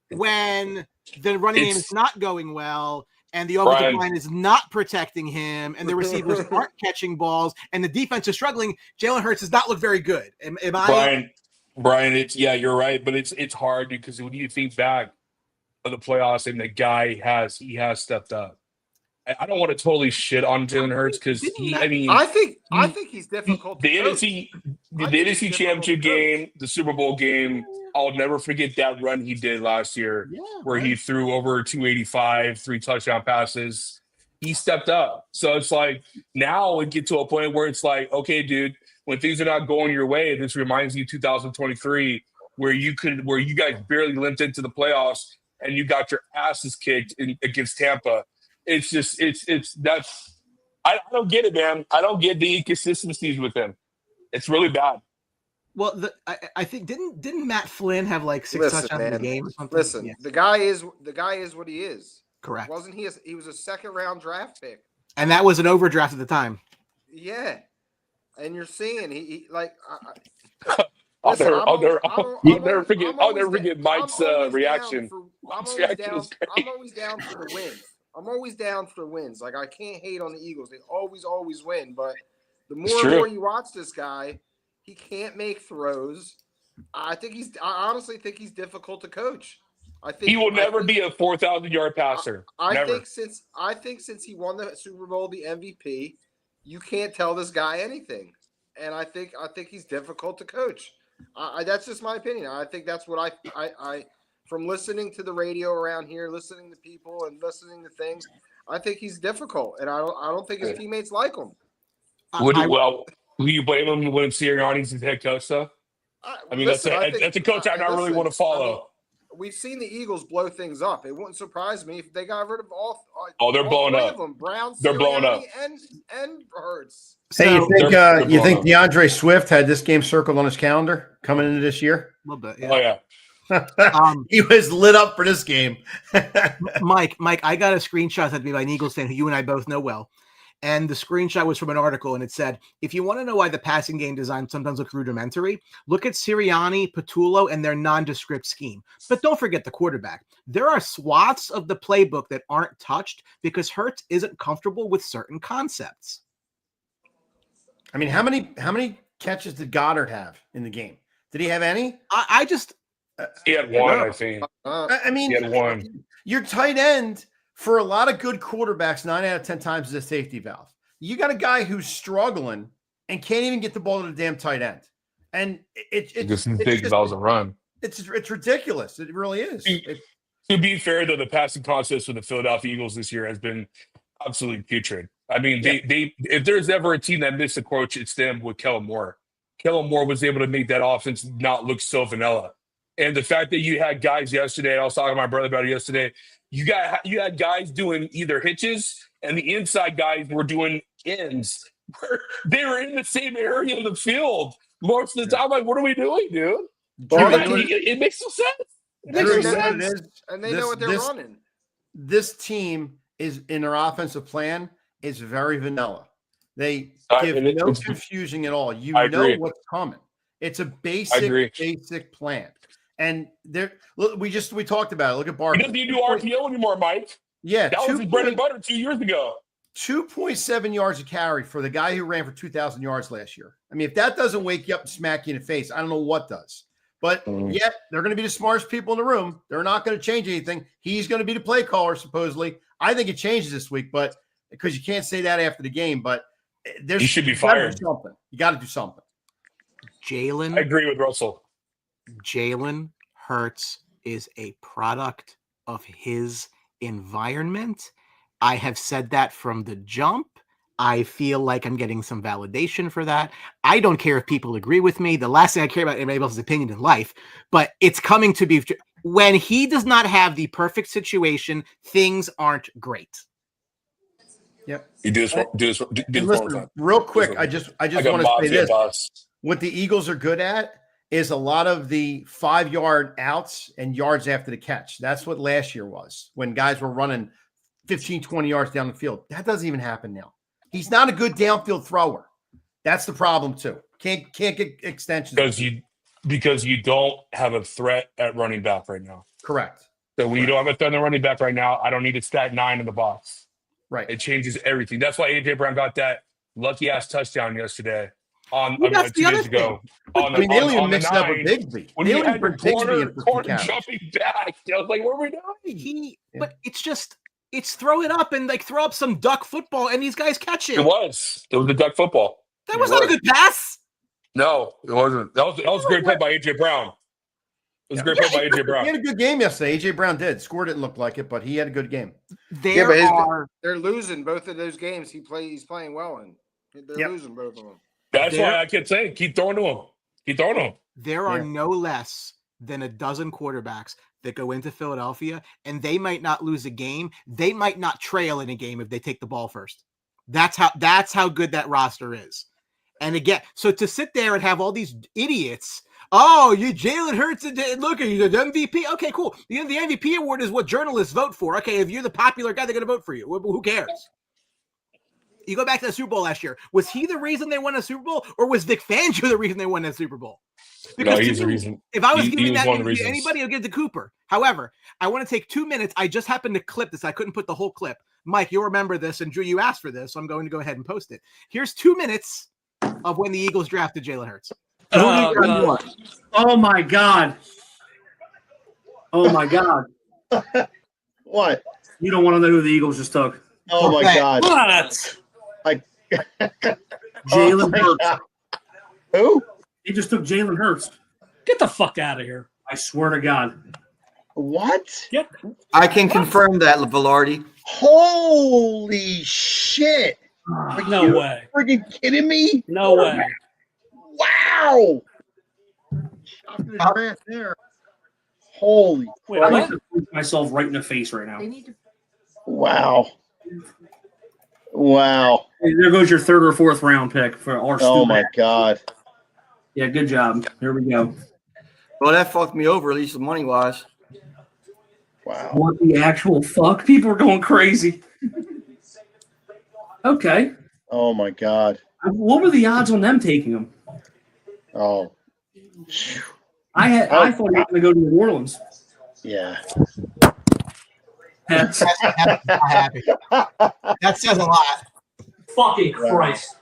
when the running game is not going well and the offensive line is not protecting him and the receivers aren't catching balls and the defense is struggling, Jalen Hurts does not look very good. Am I... Brian, you're right, but it's hard because when you think back of the playoffs and the guy has stepped up. I don't want to totally shit on Jalen Hurts because I think he's difficult. The NFC Championship game, the Super Bowl game, I'll never forget that run he did last year where he threw over 285, 3 touchdown passes. He stepped up. So it's like now we get to a point where it's like, okay, dude, when things are not going your way, this reminds me of 2023 where you guys barely limped into the playoffs and you got your asses kicked against Tampa. It's just that's I don't get it, man. I don't get the inconsistencies with him. It's really bad. Well, I think didn't Matt Flynn have like 6 touchdowns in the game or something? Listen, yeah. the guy is what he is. Correct. Wasn't he? He was a 2nd round draft pick, and that was an overdraft at the time. Yeah, and you're seeing he like. I'll never forget Mike's reaction. I'm always down for the wins. I'm always down for wins. Like I can't hate on the Eagles. They always win. But the more and more you watch this guy, he can't make throws. I honestly think he's difficult to coach. I think he will never be a 4,000-yard passer. I think since he won the Super Bowl, the MVP, you can't tell this guy anything. And I think he's difficult to coach. That's just my opinion. I think that's what I from listening to the radio around here, listening to people and listening to things, I think he's difficult, and I don't think his teammates like him. Will you blame him when Sirianni's his head coach, though? That's a coach I don't really want to follow. We've seen the Eagles blow things up. It wouldn't surprise me if they got rid of all. They're blowing up. Brown, they're blowing up. And Hurts. Hey, you think DeAndre Swift had this game circled on his calendar coming into this year? A little bit. Yeah. Oh yeah. He was lit up for this game. Mike, I got a screenshot sent to me by an Eagles fan who you and I both know well. And the screenshot was from an article, and it said, if you want to know why the passing game design sometimes looks rudimentary, look at Sirianni, Patullo, and their nondescript scheme. But don't forget the quarterback. There are swaths of the playbook that aren't touched because Hurts isn't comfortable with certain concepts. I mean, how many catches did Goddard have in the game? Did he have any? He had one, I think. He had one. Your tight end, for a lot of good quarterbacks, 9 out of 10 times is a safety valve. You got a guy who's struggling and can't even get the ball to the damn tight end. And it's big valves and run. It's ridiculous. It really is. To be fair, though, the passing concepts for the Philadelphia Eagles this year has been absolutely putrid. I mean, they if there's ever a team that missed a coach, it's them with Kellen Moore. Kellen Moore was able to make that offense not look so vanilla. And the fact that you had guys yesterday, I was talking to my brother about it yesterday. You had guys doing either hitches, and the inside guys were doing ends. They were in the same area of the field most of the time. Like, what are we doing, dude? Well, It makes no sense. It makes Drew, no you know what it sense. is? and they know what they're running. This team is in their offensive plan is very vanilla. They give no confusing at all. You know what's coming. It's a basic plan. And we talked about it. Look at Barkley. He doesn't even do RPO anymore, Mike. Yeah, that was his bread and butter 2 years ago. 2.7 yards a carry for the guy who ran for 2,000 yards last year. I mean, if that doesn't wake you up and smack you in the face, I don't know what does. But yet, they're going to be the smartest people in the room. They're not going to change anything. He's going to be the play caller, supposedly. I think it changes this week, but because you can't say that after the game. But he should be fired. You got to do something. Jalen. I agree with Russell. Jalen Hurts is a product of his environment. I have said that from the jump. I feel like I'm getting some validation for that. I don't care if people agree with me. The last thing I care about is anybody else's opinion in life, but it's coming to be when he does not have the perfect situation, things aren't great. Yep. You do this. Listen, real quick, I just want to say this. What the Eagles are good at is a lot of the 5-yard outs and yards after the catch. That's what last year was when guys were running 15, 20 yards down the field. That doesn't even happen now. He's not a good downfield thrower. That's the problem too. Can't get extensions because you don't have a threat at running back right now. Correct. So when you don't have a threat at running back right now, I don't need a stat 9 in the box. Right. It changes everything. That's why AJ Brown got that lucky ass touchdown yesterday. That's 2 days ago. They only even mixed up with Bigsby. When they you only had your corner jumping back, I was like, what are we doing? But it's throw it up and like throw up some duck football and these guys catch it. It was the duck football. That was not a good pass. No, it wasn't. That was a great play by AJ Brown. It was a great play by AJ Brown. He had a good game yesterday. AJ Brown did. Score didn't look like it, but he had a good game. They're losing both of those games. He's playing well in. They're losing both of them. That's why I kept saying, keep throwing to him. Keep throwing to him. There are no less than a dozen quarterbacks that go into Philadelphia, and they might not lose a game. They might not trail in a game if they take the ball first. That's how good that roster is. And again, so to sit there and have all these idiots, you Jalen Hurts, look at you, the MVP. Okay, cool. The MVP award is what journalists vote for. Okay, if you're the popular guy, they're going to vote for you. Who cares? You go back to the Super Bowl last year. Was he the reason they won a Super Bowl, or was Vic Fangio the reason they won that Super Bowl? Because he's the reason. If I was giving that to anybody, I'd give it to Cooper. However, I want to take 2 minutes. I just happened to clip this. I couldn't put the whole clip. Mike, you'll remember this, and Drew, you asked for this, so I'm going to go ahead and post it. Here's 2 minutes of when the Eagles drafted Jalen Hurts. Oh my God. Oh my God. What? You don't want to know who the Eagles just took. Oh my God. What? Jalen Hurts. Who? They just took Jalen Hurts. Get the fuck out of here. I swear to God. What? I can confirm that, Velarde. Holy shit. No way. Freaking kidding me? No way. Wow. There. Holy Wait, I'm going to put myself right in the face right now. Wow. Wow. Hey, there goes your 3rd or 4th round pick for our student. Oh my God. Yeah, good job. Here we go. Well, that fucked me over, at least money wise. Wow. What the actual fuck? People are going crazy. Okay. Oh my God. What were the odds on them taking him? Oh. I thought he was going to go to New Orleans. Yeah. That's not happy. That says a lot. Fucking Christ.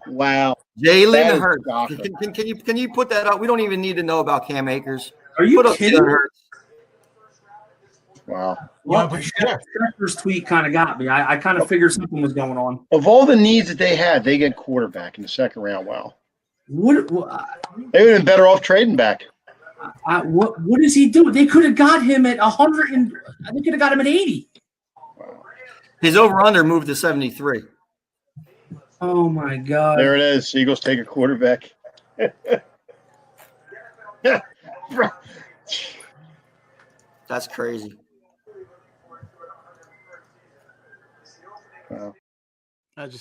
Wow. Jalen Hurts. Can you put that up? We don't even need to know about Cam Akers. Are you kidding? Wow. Well, Schefter's tweet kind of got me. I kind of figured something was going on. Of all the needs that they had, they get quarterback in the 2nd round. Wow. What they would have been better off trading back. What does he do? They could have got him at 100 and they could have got him at 80. His over-under moved to 73. Oh my God. There it is. Eagles take a quarterback. That's crazy. That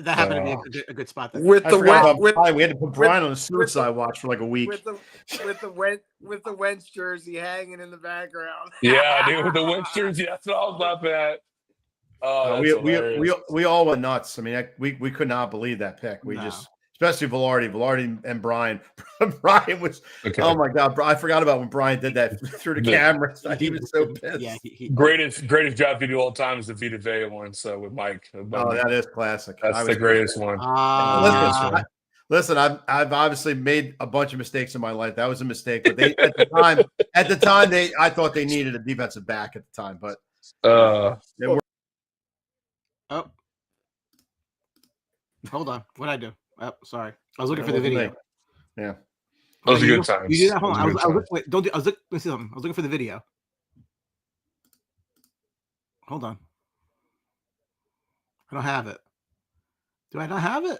happened to be a good spot. There. With I the forgot Wen- about with, Brian. We had to put Brian on a with suicide the- watch for like a week. with the Wentz jersey hanging in the background. Yeah, dude, with the Winsters, that's what I was laughing at. Oh, that's hilarious. we all went nuts. I mean, we could not believe that pick. We just, especially Velarde and Brian. Brian was, oh my God, I forgot about when Brian did that through the camera. He was so pissed. Yeah, greatest draft video of all time is the Vita Vea one. So with Mike. Oh, that is classic. That's the greatest one. Listen, I've obviously made a bunch of mistakes in my life. That was a mistake, but at the time, I thought they needed a defensive back at the time, but they were. Oh, hold on. What'd I do? Oh, sorry. I was looking for the video. Yeah, those are good times. You did that? Hold on. I was looking. Let me see something. I was looking for the video. Hold on. I don't have it. Do I not have it?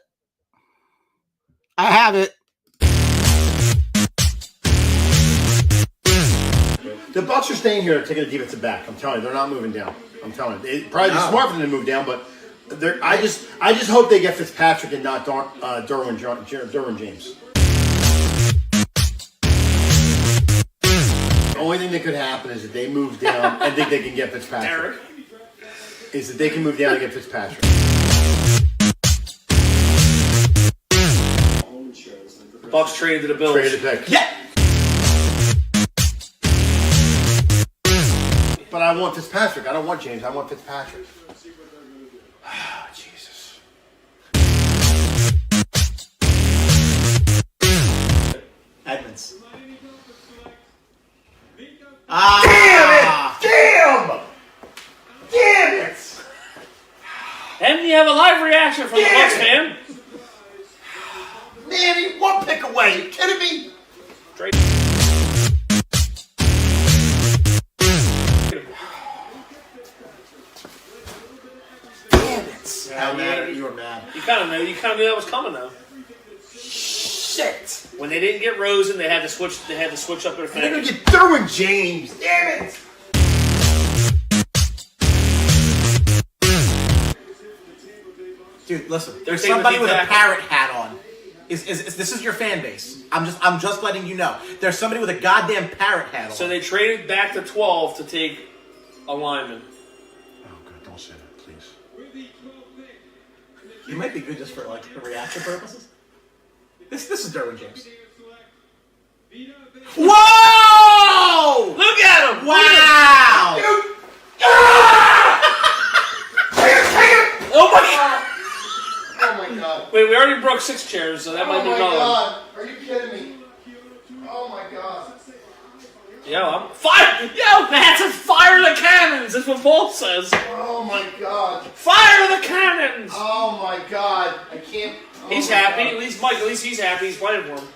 I have it. The Bucs are staying here, taking a defensive back. I'm telling you, they're not moving down. I'm telling you, it'd probably be smart for them to move down, but I just hope they get Fitzpatrick and not Derwin James. The only thing that could happen is that they move down and think they can get Fitzpatrick. Is that they can move down and get Fitzpatrick. Bucks traded to the Bills. Traded the pick. Yeah. But I want Fitzpatrick. I don't want James. I want Fitzpatrick. Jesus. Edmonds. Damn it! And you have a live reaction from the Bucks fan. Manny, one pick away. Are you kidding me? Straight. How mad you were mad. You kind of knew that was coming though. Shit! When they didn't get Rosen, they had to switch. They had to switch up their thing. They're gonna get Derwin James. Damn it! Dude, listen. There's taking somebody the with a tackle. parrot hat on. Is this is your fan base? I'm just letting you know. There's somebody with a goddamn parrot hat on. So they traded back to 12 to take a lineman. Oh God! Don't say that, please. You might be good just for like reaction purposes. This is Derwin James. Whoa! Look at him! Wow! Oh my God! Oh my God! Wait, we already broke 6 chairs, so that might be another one. God! Are you kidding me? Oh my God! Yo, I'm fire! Yo, man, says fire the cannons. That's what Paul says. Oh my God! Fire the cannons. Oh my God! I can't. Oh He's my happy. God. At least Mike. At least he's happy. He's playing for him.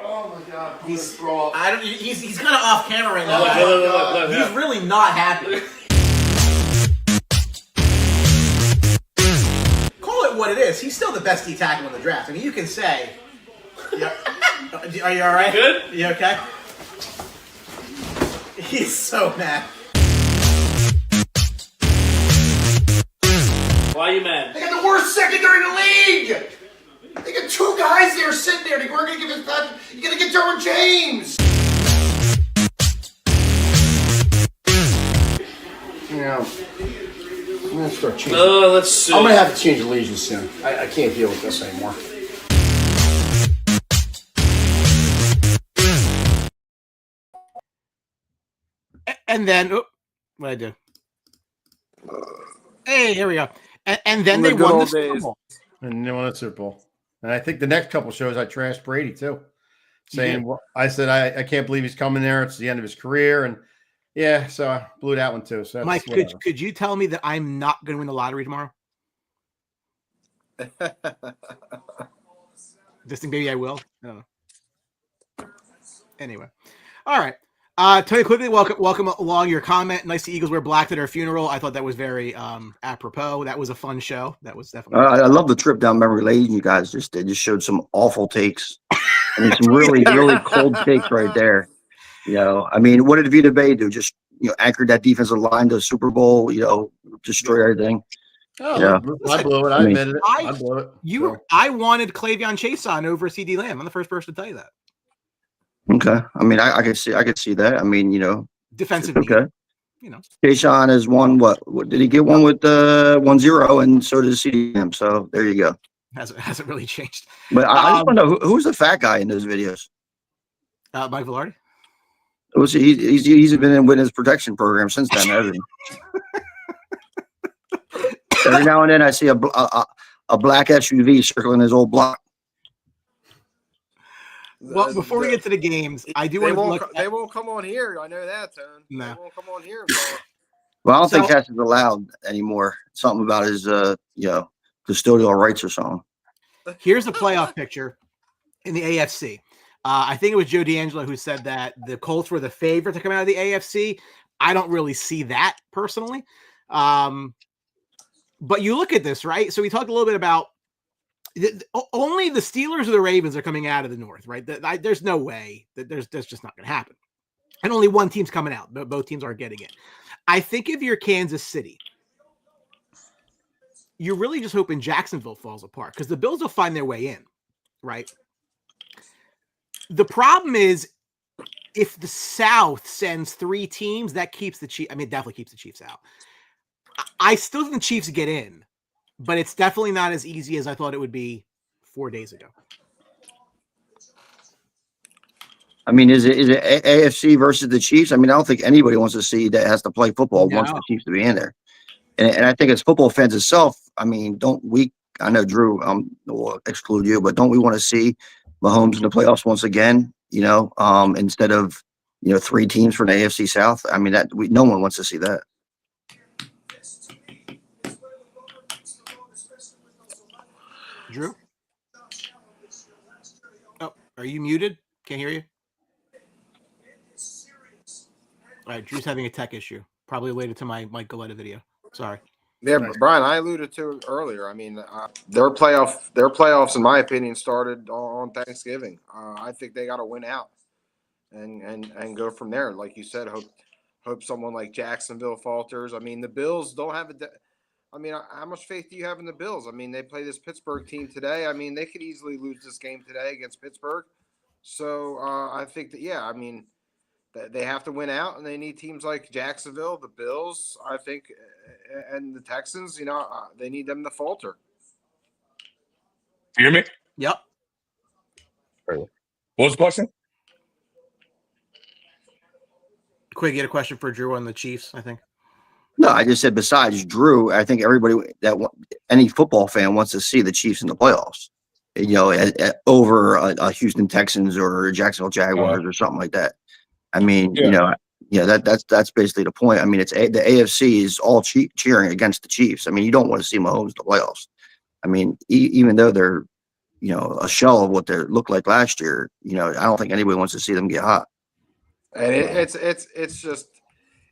Oh my God! He's throw up. I don't. He's kind of off camera right now. Look, He's really not happy. Call it what it is. He's still the best D tackle in the draft. I mean, you can say. Yeah. Are you all right? Good? You okay? He's so mad. Why are you mad? They got the worst secondary in the league. They got 2 guys there sitting there. They weren't going to give his pass. You got to get Derwin James. Yeah. I'm going to start changing. Let's see. I'm going to have to change allegiance soon. I can't deal with this anymore. And then, what did I do? Hey, here we go. And then they won the Super Bowl. And they won the Super Bowl. And I think the next couple shows I trashed Brady too, saying, well, I said I can't believe he's coming there. It's the end of his career, and yeah, so I blew that one too. So Mike, could you tell me that I'm not going to win the lottery tomorrow? Just think maybe I will. I don't know. Anyway, all right. Tony Quigley, welcome along. Your comment. Nice to Eagles wear black at our funeral. I thought that was very apropos. That was a fun show. That was definitely. I love the trip down memory lane. You guys just showed some awful takes. I mean, some really, really cold takes right there. You know, I mean, what did Vita Bay do? Just, anchored that defensive line to the Super Bowl, destroy everything. Oh, Yeah. I blew it. I admitted it. I blew it. I wanted Clavion Chason over CD Lamb. I'm the first person to tell you that. Okay. I mean, I could see that. I mean, Defensive okay. Need, Kayshawn has won what did he get one with 1-0, and so does CDM. So there you go. Hasn't really changed. But I just want to know who's the fat guy in those videos. Mike Velarde. He's been in witness protection program since then, hasn't he? Every now and then I see a black SUV circling his old block. Well, before we get to the games, I do want to look. They won't come on here. I know that, Tone. No. They won't come on here. Well, I don't think Hess is allowed anymore. Something about his, custodial rights or something. Here's the playoff picture in the AFC. I think it was Joe D'Angelo who said that the Colts were the favorite to come out of the AFC. I don't really see that personally. But you look at this, right? So we talked a little bit about only the Steelers or the Ravens are coming out of the North, right? There's no way that that's just not going to happen. And only one team's coming out. Both teams aren't getting it. I think if you're Kansas City, you're really just hoping Jacksonville falls apart because the Bills will find their way in, right? The problem is if the South sends 3 teams, that keeps the Chiefs. I mean, it definitely keeps the Chiefs out. I still think the Chiefs get in, but it's definitely not as easy as I thought it would be 4 days ago. I mean, is it AFC versus the Chiefs? I mean, I don't think anybody wants to see that has to play football wants the Chiefs to be in there. And I think as football fans itself, I mean, I know Drew will exclude you, but don't we want to see Mahomes in the playoffs once again, instead of, 3 teams from the AFC South? I mean, no one wants to see that. Drew? Oh, are you muted? Can't hear you. All right, Drew's having a tech issue, probably related to my Mike Goleta video. Sorry. Yeah, Brian, I alluded to it earlier. I mean, their playoffs, in my opinion, started on Thanksgiving. I think they got to win out and go from there. Like you said, hope someone like Jacksonville falters. I mean, the Bills don't have how much faith do you have in the Bills? I mean, they play this Pittsburgh team today. I mean, they could easily lose this game today against Pittsburgh. So I think that, they have to win out, and they need teams like Jacksonville, the Bills, I think, and the Texans. They need them to falter. You hear me? Yep. What was the question? Quick, get a question for Drew on the Chiefs, I think. No, I just said besides Drew, I think any football fan wants to see the Chiefs in the playoffs, over a Houston Texans or Jacksonville Jaguars or something like that. I mean, that's basically the point. I mean, the AFC is all cheering against the Chiefs. I mean, you don't want to see Mahomes in the playoffs. I mean, even though they're, a shell of what they looked like last year, I don't think anybody wants to see them get hot. And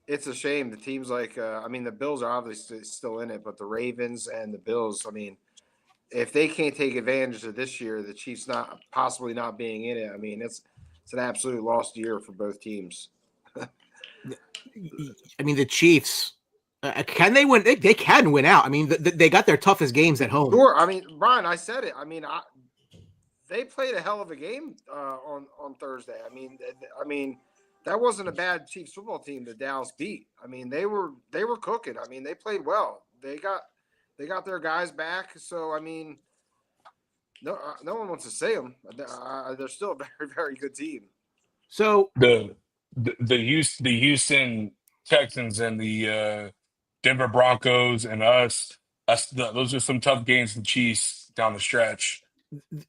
it's a shame. The teams like, the Bills are obviously still in it, but the Ravens and the Bills, I mean, if they can't take advantage of this year, the Chiefs possibly not being in it, I mean, it's an absolute lost year for both teams. I mean, the Chiefs, can they win? They can win out. I mean, they got their toughest games at home. Sure. I mean, Brian, I said it. I mean, they played a hell of a game on Thursday. I mean, that wasn't a bad Chiefs football team that Dallas beat. I mean, they were cooking. I mean, they played well. They got their guys back. So, I mean, no one wants to say them. They're still a very, very good team. So the Houston Texans and the Denver Broncos and us. Those are some tough games for the Chiefs down the stretch.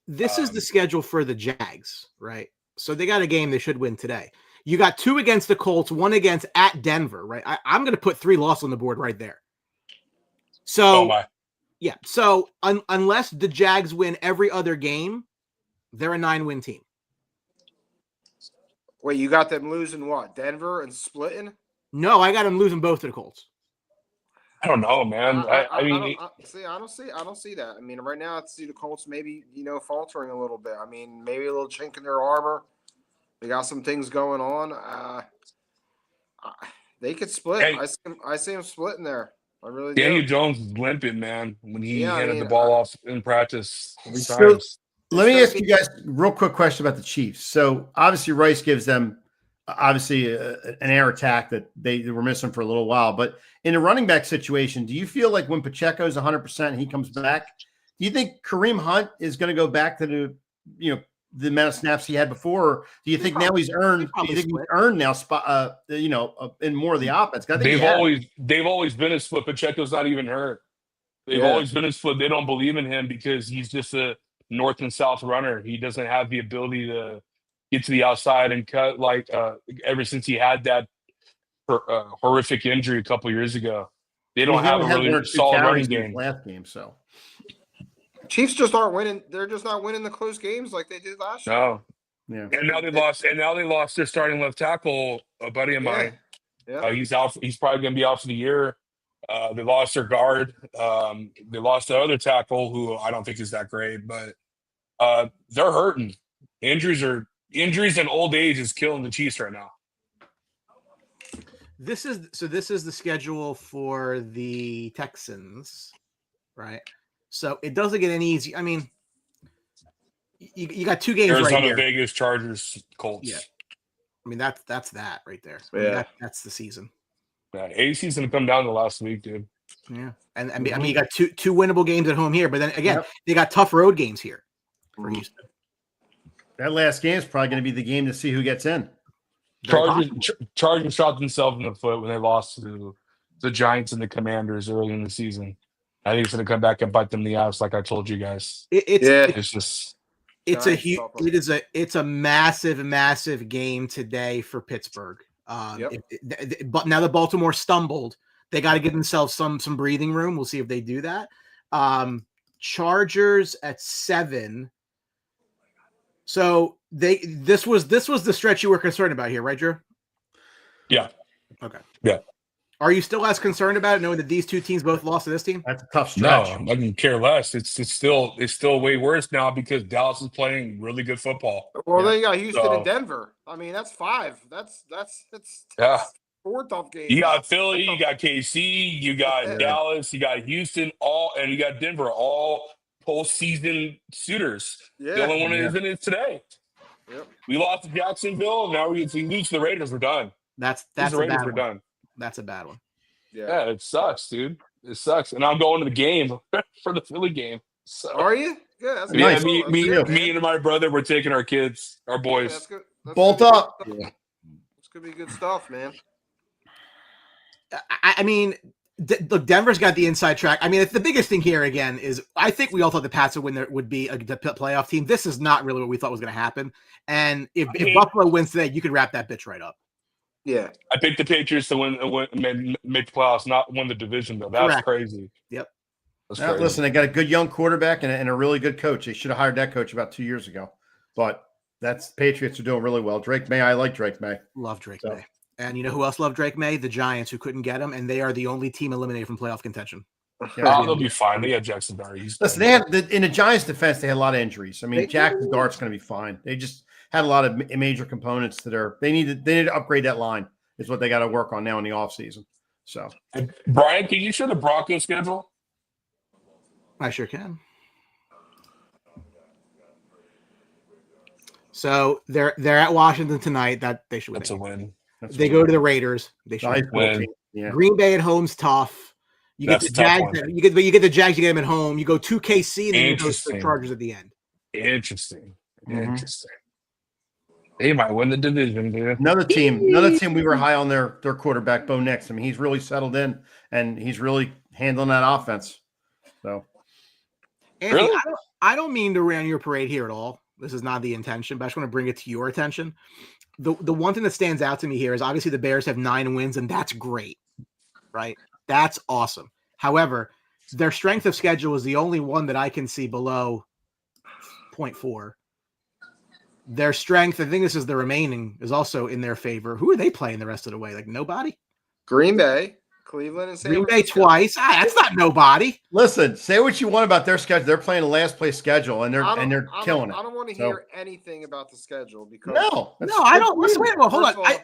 This is the schedule for the Jags, right? So they got a game they should win today. You got 2 against the Colts, 1 against at Denver, right? I'm going to put 3 losses on the board right there. So, yeah. So unless the Jags win every other game, they're a 9-win team. Wait, you got them losing what? Denver and splitting? No, I got them losing both to the Colts. I don't know, man. I mean, I don't see that. I mean, right now, I see the Colts maybe faltering a little bit. I mean, maybe a little chink in their armor. They got some things going on. They could split. hey, I see them splitting there. I really Daniel do. Jones is limping, man, when he Yeah, I handed the mean, ball off in practice 3 So times. let me ask you guys a real quick question about the Chiefs. So obviously Rice gives them an air attack that they were missing for a little while. But in a running back situation, do you feel like when Pacheco's 100% and he comes back, do you think Kareem Hunt is going to go back to the amount of snaps he had before? Or do you think now he's earned? Do you think he's earned now spot? In more of the offense? I think They've always been a split. Pacheco's not even hurt. They've always been a split. They don't believe in him because he's just a north and south runner. He doesn't have the ability to get to the outside and cut ever since he had that horrific injury a couple years ago. They don't have a really solid running game. Last game, so Chiefs just aren't winning. They're just not winning the close games like they did last year. No. Yeah. And now they lost. And now they lost their starting left tackle, a buddy of mine. Yeah. He's out. He's probably going to be out for the year. They lost their guard. They lost the other tackle, who I don't think is that great, but they're hurting. Injuries and old age is killing the Chiefs right now. This is the schedule for the Texans, right? So it doesn't get any easier. I mean, you got 2 games Arizona, right here. Vegas, Chargers, Colts. Yeah. I mean, that's that right there. I mean, that's the season. Yeah, AC's going to come down the last week, dude. Yeah. And I mean, you got two winnable games at home here, but then again, they got tough road games here for Houston. That last game is probably going to be the game to see who gets in. Chargers shot themselves in the foot when they lost to the Giants and the Commanders early in the season. I think it's going to come back and bite them in the ass, like I told you guys. It's a massive game today for Pittsburgh. But now that Baltimore stumbled, they got to give themselves some breathing room. We'll see if they do that. Chargers at 7. So this was the stretch you were concerned about here, right, Drew? Yeah. Okay. Yeah. Are you still as concerned about it, knowing that these 2 teams both lost to this team? That's a tough stretch. No, I can care less. It's still way worse now because Dallas is playing really good football. Well, then you got Houston and Denver. I mean, that's 5. That's 4 tough games. You got Philly, you got KC, you got Dallas, you got Houston, and you got Denver, all postseason suitors. Yeah. The only one that isn't is today. Yep. We lost to Jacksonville. Now we lose to the Raiders. We're done. That's the Raiders. We're done. That's a bad one. Yeah, it sucks, dude. It sucks. And I'm going to the game for the Philly game. So. Are you? Yeah, that's nice. Nice. Me and my brother, we're taking our kids, our boys. That's good. Bolt up. Yeah. It's going to be good stuff, man. I mean, look, Denver's got the inside track. I mean, it's the biggest thing here again is I think we all thought the Pats would be a playoff team. This is not really what we thought was going to happen. And if Buffalo wins today, you could wrap that bitch right up. Yeah. I picked the Patriots to make the playoffs, not win the division, though. That's crazy. Yep. Now, listen, they got a good young quarterback and a really good coach. They should have hired that coach about 2 years ago. But Patriots are doing really well. Drake May, I like Drake May. Love Drake May. And you know who else loved Drake May? The Giants, who couldn't get him, and they are the only team eliminated from playoff contention. They'll be fine. They had Jackson Dart. Listen, they had in the Giants' defense, they had a lot of injuries. I mean, Jackson Dart's going to be fine. They just had a lot of major components they need to upgrade that line. Is what they got to work on now in the offseason. So, Brian, can you show the Broncos schedule? I sure can. So they're at Washington tonight. That they should win. That's a win. They go to the Raiders. They should win. Yeah. Green Bay at home's tough. You get the Jags. You get the Jags. You get them at home. You go to KC and then you go to the Chargers at the end. Interesting. They might win the division, dude. Another team we were high on their quarterback, Bo Nix. I mean, he's really settled in and he's really handling that offense. So, Anthony, really? I don't mean to rain on your parade here at all. This is not the intention, but I just want to bring it to your attention. The one thing that stands out to me here is obviously the Bears have 9 wins, and that's great, right? That's awesome. However, their strength of schedule is the only one that I can see below 0.4. Their strength, I think this is the remaining, is also in their favor. Who are they playing the rest of the way? Like nobody? Green Bay. Cleveland and San Green Bay Francisco. twice. That's not nobody. Listen, say what you want about their schedule. They're playing a last place schedule, and they're killing it. I don't want to So- hear anything about the schedule because No, No, I don't. Listen, wait, well, hold First on. of all-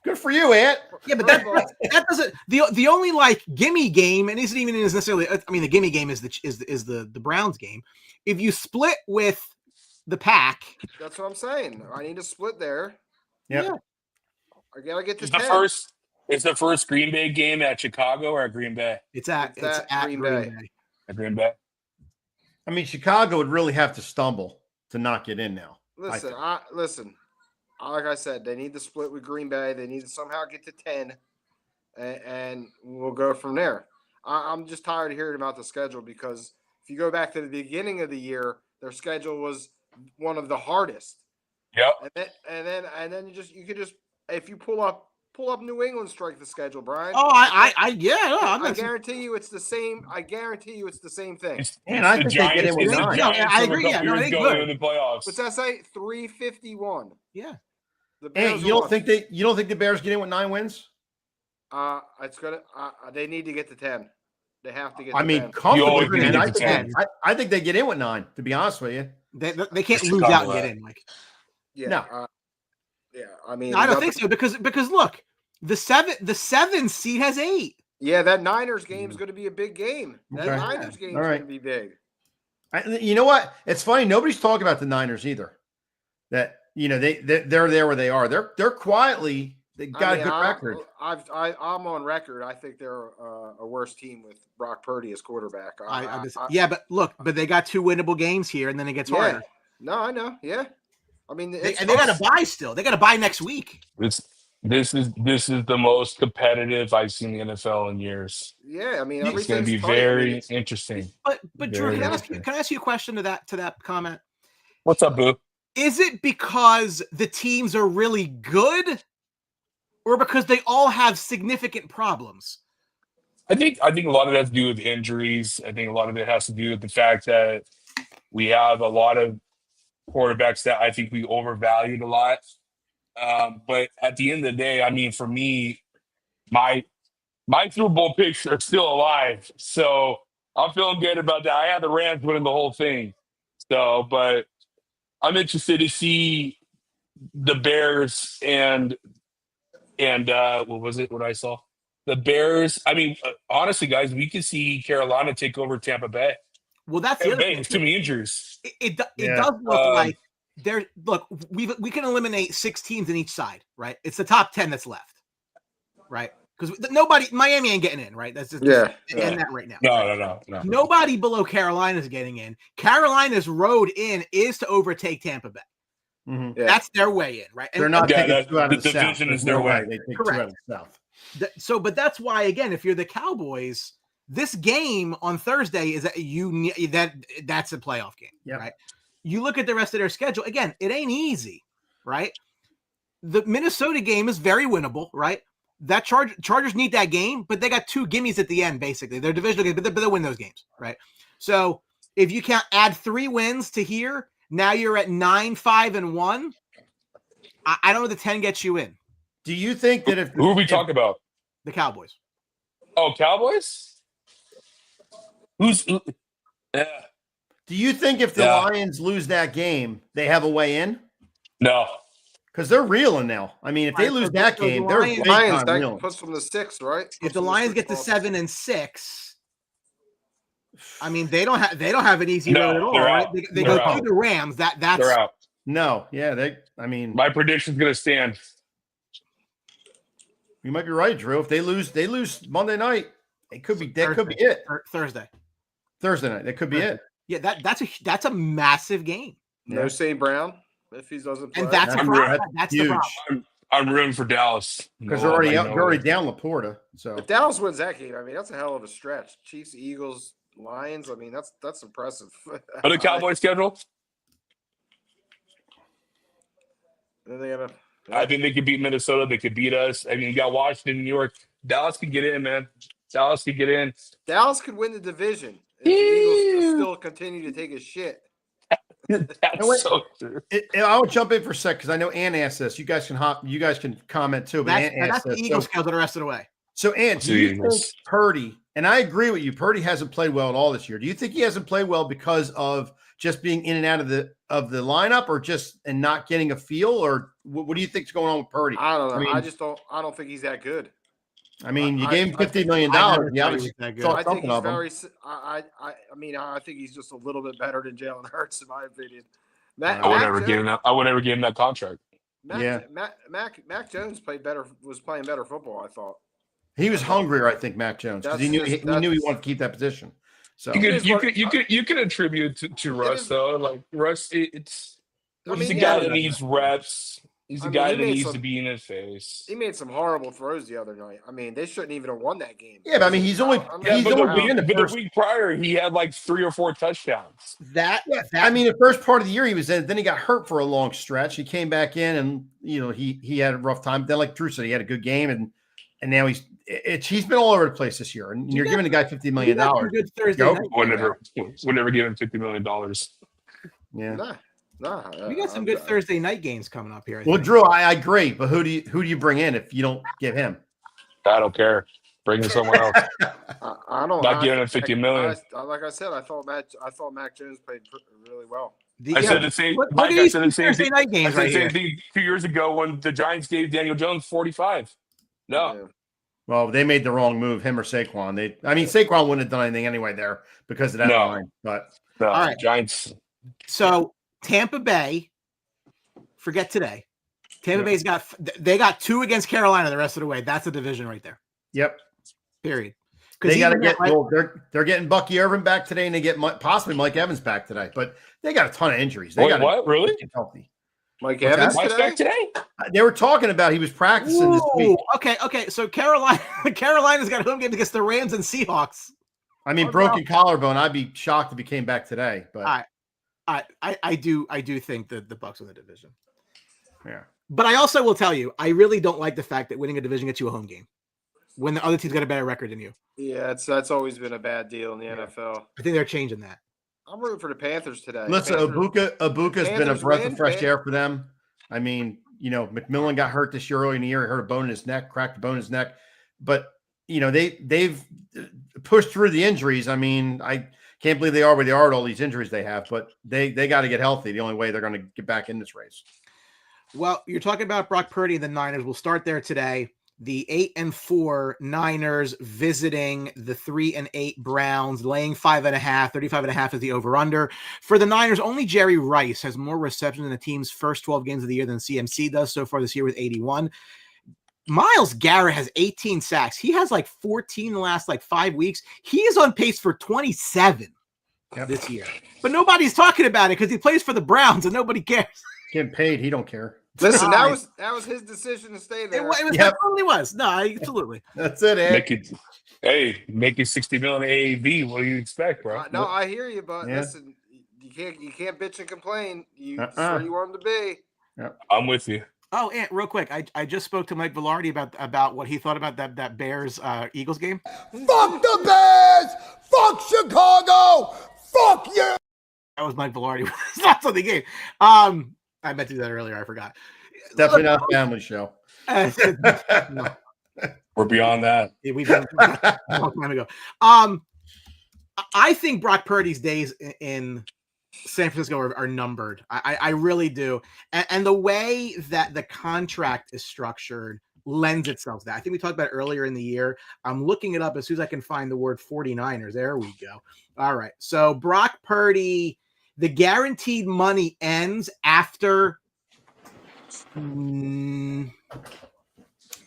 Good for you, Ant. Yeah, but First of all, that doesn't. The only like gimme game, and isn't even necessarily. I mean, the gimme game is the Browns game. If you split with the pack, that's what I'm saying. I need a split there. Yep. Yeah. I gotta get to It's 10. the first Green Bay game at Chicago or at Green Bay? it's at Green Green Bay. Bay. At Green Bay. I mean, Chicago would really have to stumble to not get in now. Listen, like I said, they need to split with Green Bay. They need to somehow get to 10, and we'll go from there. I'm just tired of hearing about the schedule because if you go back to the beginning of the year, their schedule was one of the hardest. Yep. And then you could just if you pull up New England strength of schedule, Brian. Oh, I guarantee you it's the same. I guarantee you it's the same thing. And I think they get in with it's the 9. Giants I from a agree. couple Yeah, no, years they ago good. in the playoffs. What's that say? 351. Yeah. The Hey, Bears you don't won. think the Bears get in with 9 wins? It's gonna. They need to get to 10. They have to get. I to mean, 10. comfortably. always gonna man. get I, to think 10. I think they get in with 9. To be honest with you, They can't Chicago, lose out and get in. Like, Yeah. No. Yeah. I mean, I don't think so because look, the 7 seed has 8. Yeah, that Niners game is going to be a big game. That Okay. Niners game is All right. going to be big. You know what? It's funny. Nobody's talking about the Niners either. That they're there where they are. They're quietly. They got a good record. I'm on record. I think they're a worse team with Brock Purdy as quarterback. But look, they got 2 winnable games here, and then it gets harder. No, I know. Yeah, I mean, They got to buy still. They got to buy next week. This is the most competitive I've seen the NFL in years. Yeah, I mean, It's going to be everything's tight. very interesting. But Drew, Very can I interesting. ask you a question to that comment? What's up, Boo? Is it because the teams are really good, or because they all have significant problems? I think a lot of that has to do with injuries. I think a lot of it has to do with the fact that we have a lot of quarterbacks that I think we overvalued a lot. But at the end of the day, I mean, for me, my Super Bowl picks are still alive. So I'm feeling good about that. I had the Rams winning the whole thing. So, but I'm interested to see the Bears and what was it? What I saw? The Bears. I mean, honestly, guys, we could see Carolina take over Tampa Bay. Well, that's the Tampa other Bay thing. has too many injuries. It Yeah. does look like there. Look, we can eliminate 6 teams in each side, right? It's the top 10 that's left, right? Because Miami ain't getting in, right? That's just end that right now. No. Nobody below Carolina is getting in. Carolina's road in is to overtake Tampa Bay. Mhm. Yeah. That's their way in, right? They're not Yeah, taking 2 out the of the division South. is their There's no way. They take Correct. 2 out of the South. But that's why, again, if you're the Cowboys, this game on Thursday is that's a playoff game, Yep. right? You look at the rest of their schedule. Again, it ain't easy, right? The Minnesota game is very winnable, right? That Chargers need that game, but they got 2 gimmies at the end, basically. They're divisional games, but they'll win those games, right? So if you can't add 3 wins to here, now you're at 9-5-1. I don't know if the 10 gets you in. Do you think that if Who are we talking about? The Cowboys. Oh, Cowboys? Yeah. Do you think if the Yeah. Lions lose that game, they have a way in? No. Because they're reeling now. I mean, if they Right, lose so that the game, they're Lions- big Lions time that reeling. puts them to 6, right? If Puts the them Lions get to 6 7-6, I mean they don't have an easy No, road at all, they're right? out. They They're go out. through the Rams. That's They're out. No, yeah, My prediction's going to stand. you might be right, Drew. If they lose Monday night, that could be it. Thursday. Thursday night, that could be it. Yeah, that's a massive game, No St. Brown if he doesn't play. and that's the That's problem. huge. That's the problem. I'm rooting for Dallas. Because No, they're I know. already down Laporta. So If Dallas wins that game, I mean that's a hell of a stretch. Chiefs, Eagles, Lions. I mean that's impressive. But the Cowboys schedule, Then they gotta. I think they could beat Minnesota. They could beat us. I mean, you got Washington, New York. Dallas could get in, man. Dallas could get in. Dallas could win the division if the Eagles still continue to take a shit. That's so true. I'll jump in for a sec because I know Ann asked this. You guys can comment too. But Ann That's asked the this. Eagles So schedule the rest of the way. So, Ant, do See you the think Eagles. Purdy, and I agree with you, Purdy hasn't played well at all this year. Do you think he hasn't played well because of just being in and out of the lineup, or just and not getting a feel, or what do you think's going on with Purdy? I don't know. I mean, I don't think he's that good. you gave him $50 million. I never You thought he obviously was that good. thought I think something he's of him. very. I think he's just a little bit better than Jalen Hurts, in my opinion. I would never give him that. I would never give him that contract. Mac Jones was playing better football, I thought. He was hungrier, I think, Mac Jones, because he knew he wanted to keep that position. So You could attribute to Russ though. Like Russ, he's a guy that needs reps. He's a guy that needs to be in his face. He made some horrible throws the other night. I mean, they shouldn't even have won that game. Yeah, but I mean, the week prior, he had like 3 or 4 touchdowns. I mean, the first part of the year he was in, then he got hurt for a long stretch. He came back in, and he had a rough time. Then, like Drew said, he had a good game, and now he's been all over the place this year. And you're giving the guy $50 million. Good Thursday night. Would never give him $50 million. Yeah. We got some good Thursday night games coming up here. Well, Drew, I agree, but who do you bring in if you don't give him? I don't care. Bring in someone else. I don't. Not giving him $50 million. Like I said, I thought Mac Jones played really well. I said the same. Mike, I said the same thing. I said the same thing 2 years ago when the Giants gave Daniel Jones 45. No. Yeah. Well, they made the wrong move, him or Saquon. Saquon wouldn't have done anything anyway there because of that line. But all right, Giants. So Tampa Bay, forget today. Tampa Bay's got 2 against Carolina the rest of the way. That's a division right there. Yep. Period. They got to get. Well, they're getting Bucky Irvin back today, and they get possibly Mike Evans back today. But they got a ton of injuries. They got what? Really? Healthy. Mike Evans back today? They were talking about he was practicing this week. Okay. So Carolina's got a home game against the Rams and Seahawks. I mean, broken collarbone. I'd be shocked if he came back today. But I do think that the Bucs win the division. Yeah. But I also will tell you, I really don't like the fact that winning a division gets you a home game when the other team's got a better record than you. Yeah, that's always been a bad deal in the NFL. I think they're changing that. I'm rooting for the Panthers today. Listen, Ibuka's been a breath of fresh air for them. I mean, McMillan got hurt this year early in the year. He hurt a bone in his neck, cracked a bone in his neck. But, they've pushed through the injuries. I mean, I can't believe they are where they are with all these injuries they have. But they got to get healthy. The only way they're going to get back in this race. Well, you're talking about Brock Purdy and the Niners. We'll start there today. The 8-4 Niners visiting the 3-8 Browns, laying 5.5. 35.5 is the over/under. For the Niners, only Jerry Rice has more receptions in the team's first 12 games of the year than CMC does so far this year with 81. Myles Garrett has 18 sacks. He has like 14 in the last 5 weeks. He is on pace for 27 this year. But nobody's talking about it because he plays for the Browns and nobody cares. Getting paid, he don't care. Listen, that was his decision to stay there. It totally was. No, absolutely. That's it, Ed. Make it $60 million AAV. What do you expect, bro? No, I hear you, but listen, you can't bitch and complain. That's where you want him to be. Yep. I'm with you. Oh, and real quick, I just spoke to Mike Velarde about what he thought about that Bears Eagles game. Fuck the Bears! Fuck Chicago! Fuck you! That was Mike Velarde. That's on the game. I meant to do that earlier. I forgot. Definitely not a family show. No. We're beyond that. Yeah, we've been a long time ago. I think Brock Purdy's days in San Francisco are numbered. I really do. And the way that the contract is structured lends itself to that. I think we talked about it earlier in the year. I'm looking it up as soon as I can find the word 49ers. There we go. All right. So Brock Purdy, the guaranteed money ends after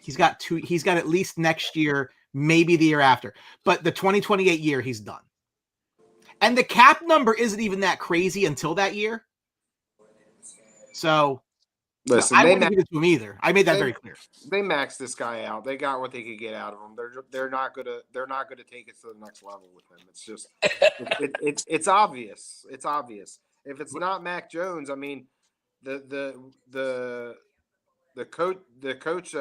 he's got at least next year, maybe the year after. But the 2028 year, he's done. And the cap number isn't even that crazy until that year. So listen, I wouldn't give it to him either. I made that very clear. They maxed this guy out. They got what they could get out of him. They're not gonna take it to the next level with him. It's just it's obvious. It's obvious. If it's not Mac Jones, I mean, the coach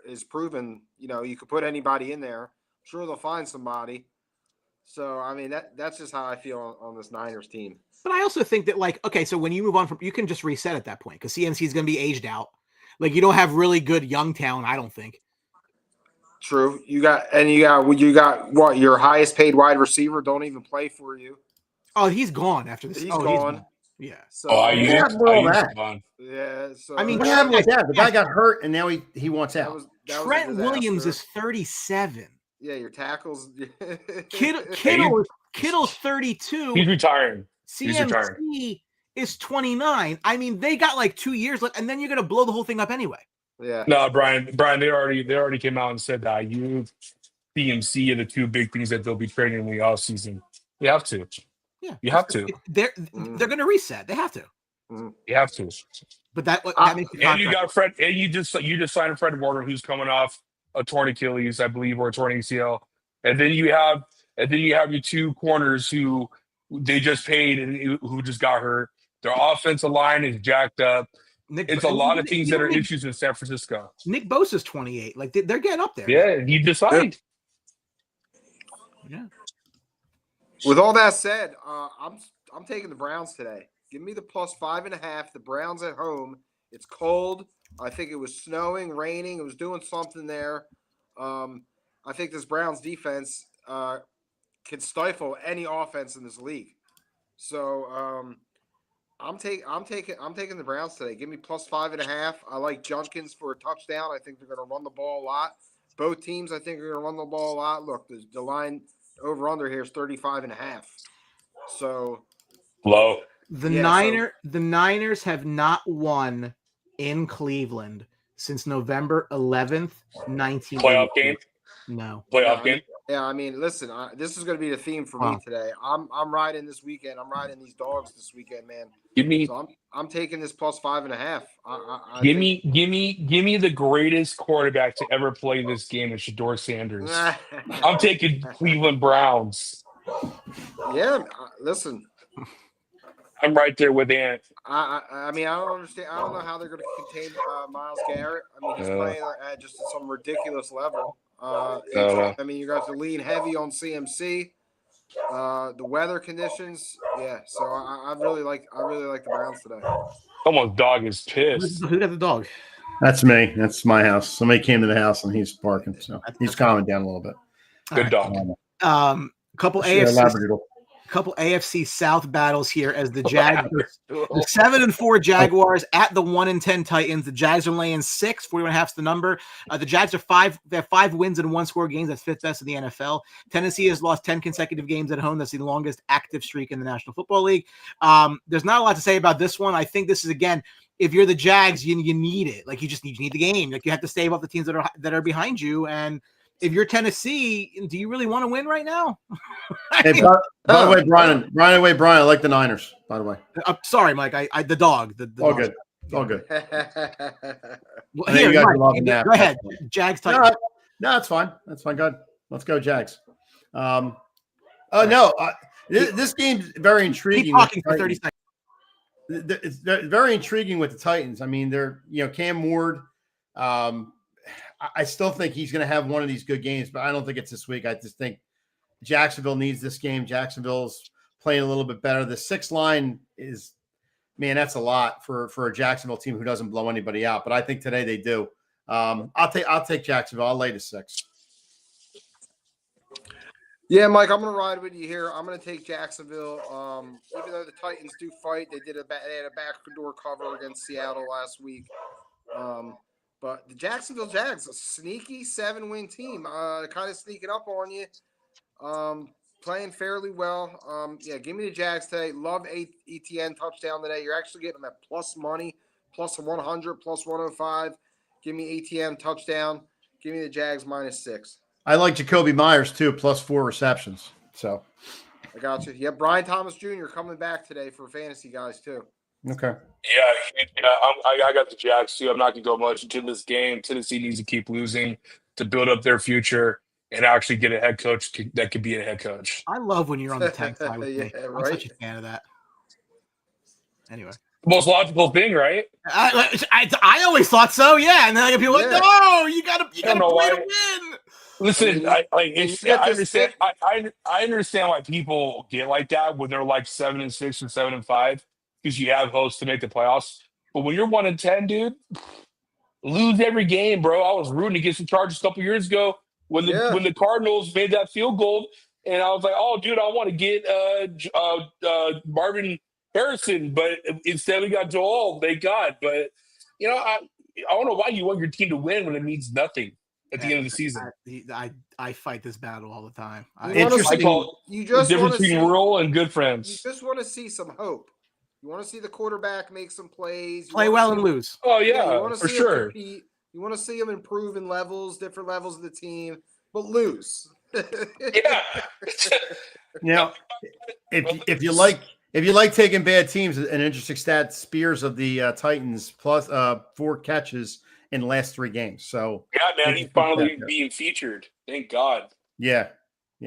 is proven. You could put anybody in there. I'm sure they'll find somebody. So I mean that's just how I feel on this Niners team. But I also think that so when you move on from, you can just reset at that point because CMC is going to be aged out. You don't have really good young talent, I don't think. True. You got what? Your highest paid wide receiver don't even play for you. Oh, he's gone after this. He's He's gone. gone. Yeah. So What happened with all that? Gone. yeah. So I mean, What happened with that? The guy got hurt, and now he wants that out. was Trent a Williams disaster. is 37. Yeah, your tackles. Kittle's 32. He's retiring. He's retiring. CMC is 29. I mean, they got like 2 years left, and then you're gonna blow the whole thing up anyway. Yeah. No, Brian, they already came out and said that you, CMC are the two big things that they'll be trading in the offseason. You have to. Yeah, You have to. They're gonna reset. They have to. You have to. But that makes the And you contract. got Fred, and you just signed Fred Warner, who's coming off a torn Achilles, I believe, or a torn ACL. And then you have your two corners who they just paid and who just got hurt. Their offensive line is jacked up. It's a lot of things that are issues in San Francisco. Nick Bosa's 28. Like they're getting up there. Yeah, he just signed. Yeah. With all that said, I'm taking the Browns today. Give me the plus 5.5. The Browns at home. It's cold. I think it was snowing, raining. It was doing something there. I think this Browns defense can stifle any offense in this league. So I'm taking the Browns today. Give me plus 5.5. I like Junkins for a touchdown. I think they're going to run the ball a lot. Both teams, I think, are going to run the ball a lot. Look, the line over under here is 35.5. So low. The Niners have not won in Cleveland since November 11th, 1980. Playoff game? No. Playoff game? Yeah, I mean, listen, this is going to be the theme for me today. I'm riding this weekend. I'm riding these dogs this weekend, man. So I'm taking this plus 5.5. Give me the greatest quarterback to ever play this game, is Shador Sanders. I'm taking Cleveland Browns. Yeah, listen. I'm right there with Ant. I mean, I don't understand. I don't know how they're going to contain Myles Garrett. I mean, he's playing at just some ridiculous level. I mean, you guys are lean heavy on CMC. The weather conditions, yeah. So I really like the Browns today. Someone's dog is pissed. Who got the dog? That's me. That's my house. Somebody came to the house and he's barking, so he's calming down a little bit. Good dog. Couple AFC South battles here as the Jags, the 7-4 Jaguars at the 1-10 Titans. The Jags are laying 6, 41.5 is the number. The Jags are they have 5 wins and 1 score games. That's 5th best in the NFL. Tennessee has lost 10 consecutive games at home. That's the longest active streak in the National Football League. There's not a lot to say about this one. I think this is, again, if you're the Jags, you need it. Like you need the game. Like you have to stave off the teams that are behind you. And if you're Tennessee, do you really want to win right now? Hey, by the way, Brian, I like the Niners, by the way. Sorry, Mike. The dog. The all dog. good. All good. Well, here, Mike, go ahead. Jags Titans. No, it's fine. That's fine. Good. Let's go, Jags. This game's very intriguing. Keep talking for 30 seconds. It's very intriguing with the Titans. I mean, they're Cam Ward. I still think he's going to have one of these good games, but I don't think it's this week. I just think Jacksonville needs this game. Jacksonville's playing a little bit better. The 6 line is, man, that's a lot for a Jacksonville team who doesn't blow anybody out. But I think today they do. I'll take Jacksonville. I'll lay the 6. Yeah, Mike, I'm going to ride with you here. I'm going to take Jacksonville. Even though the Titans do fight, they had a backdoor cover against Seattle last week. But the Jacksonville Jags, a sneaky 7-win team, kind of sneaking up on you, playing fairly well. Give me the Jags today. Love ETN touchdown today. You're actually getting them at plus money, plus 100, plus 105. Give me ETN touchdown. Give me the Jags minus 6. I like Jacoby Myers too, plus 4 receptions. So I got you. Yeah, Brian Thomas Jr. coming back today for fantasy guys too. Okay. Yeah, I got the Jags too. I'm not going to go much into this game. Tennessee needs to keep losing to build up their future and actually get a head coach that could be a head coach. I love when you're on the tank side with me. Right? I'm such a fan of that. Anyway. The most logical thing, right? I always thought so, yeah. And then I get people like, no, you gotta play to win. Listen, I understand why people get like that when they're like 7-6 and 7-5 because you have hopes to make the playoffs. But when you're 1-10, dude, lose every game, bro. I was rooting against the Chargers a couple years ago. when the Cardinals made that field goal, and I was like, oh, dude, I want to get Marvin Harrison, but instead we got Joel. Thank God. But I don't know why you want your team to win when it means nothing at the end of the season. I fight this battle all the time. You just difference between real and good friends. You just want to see some hope. You want to see the quarterback make some plays. Play well and lose. Oh, yeah, you want to for see sure. him compete. You want to see him improve in different levels of the team, but lose. Yeah. Now, if you like taking bad teams, an interesting stat: Spears of the Titans plus 4 catches in the last 3 games. So yeah, man, he's finally being featured. Thank God. Yeah.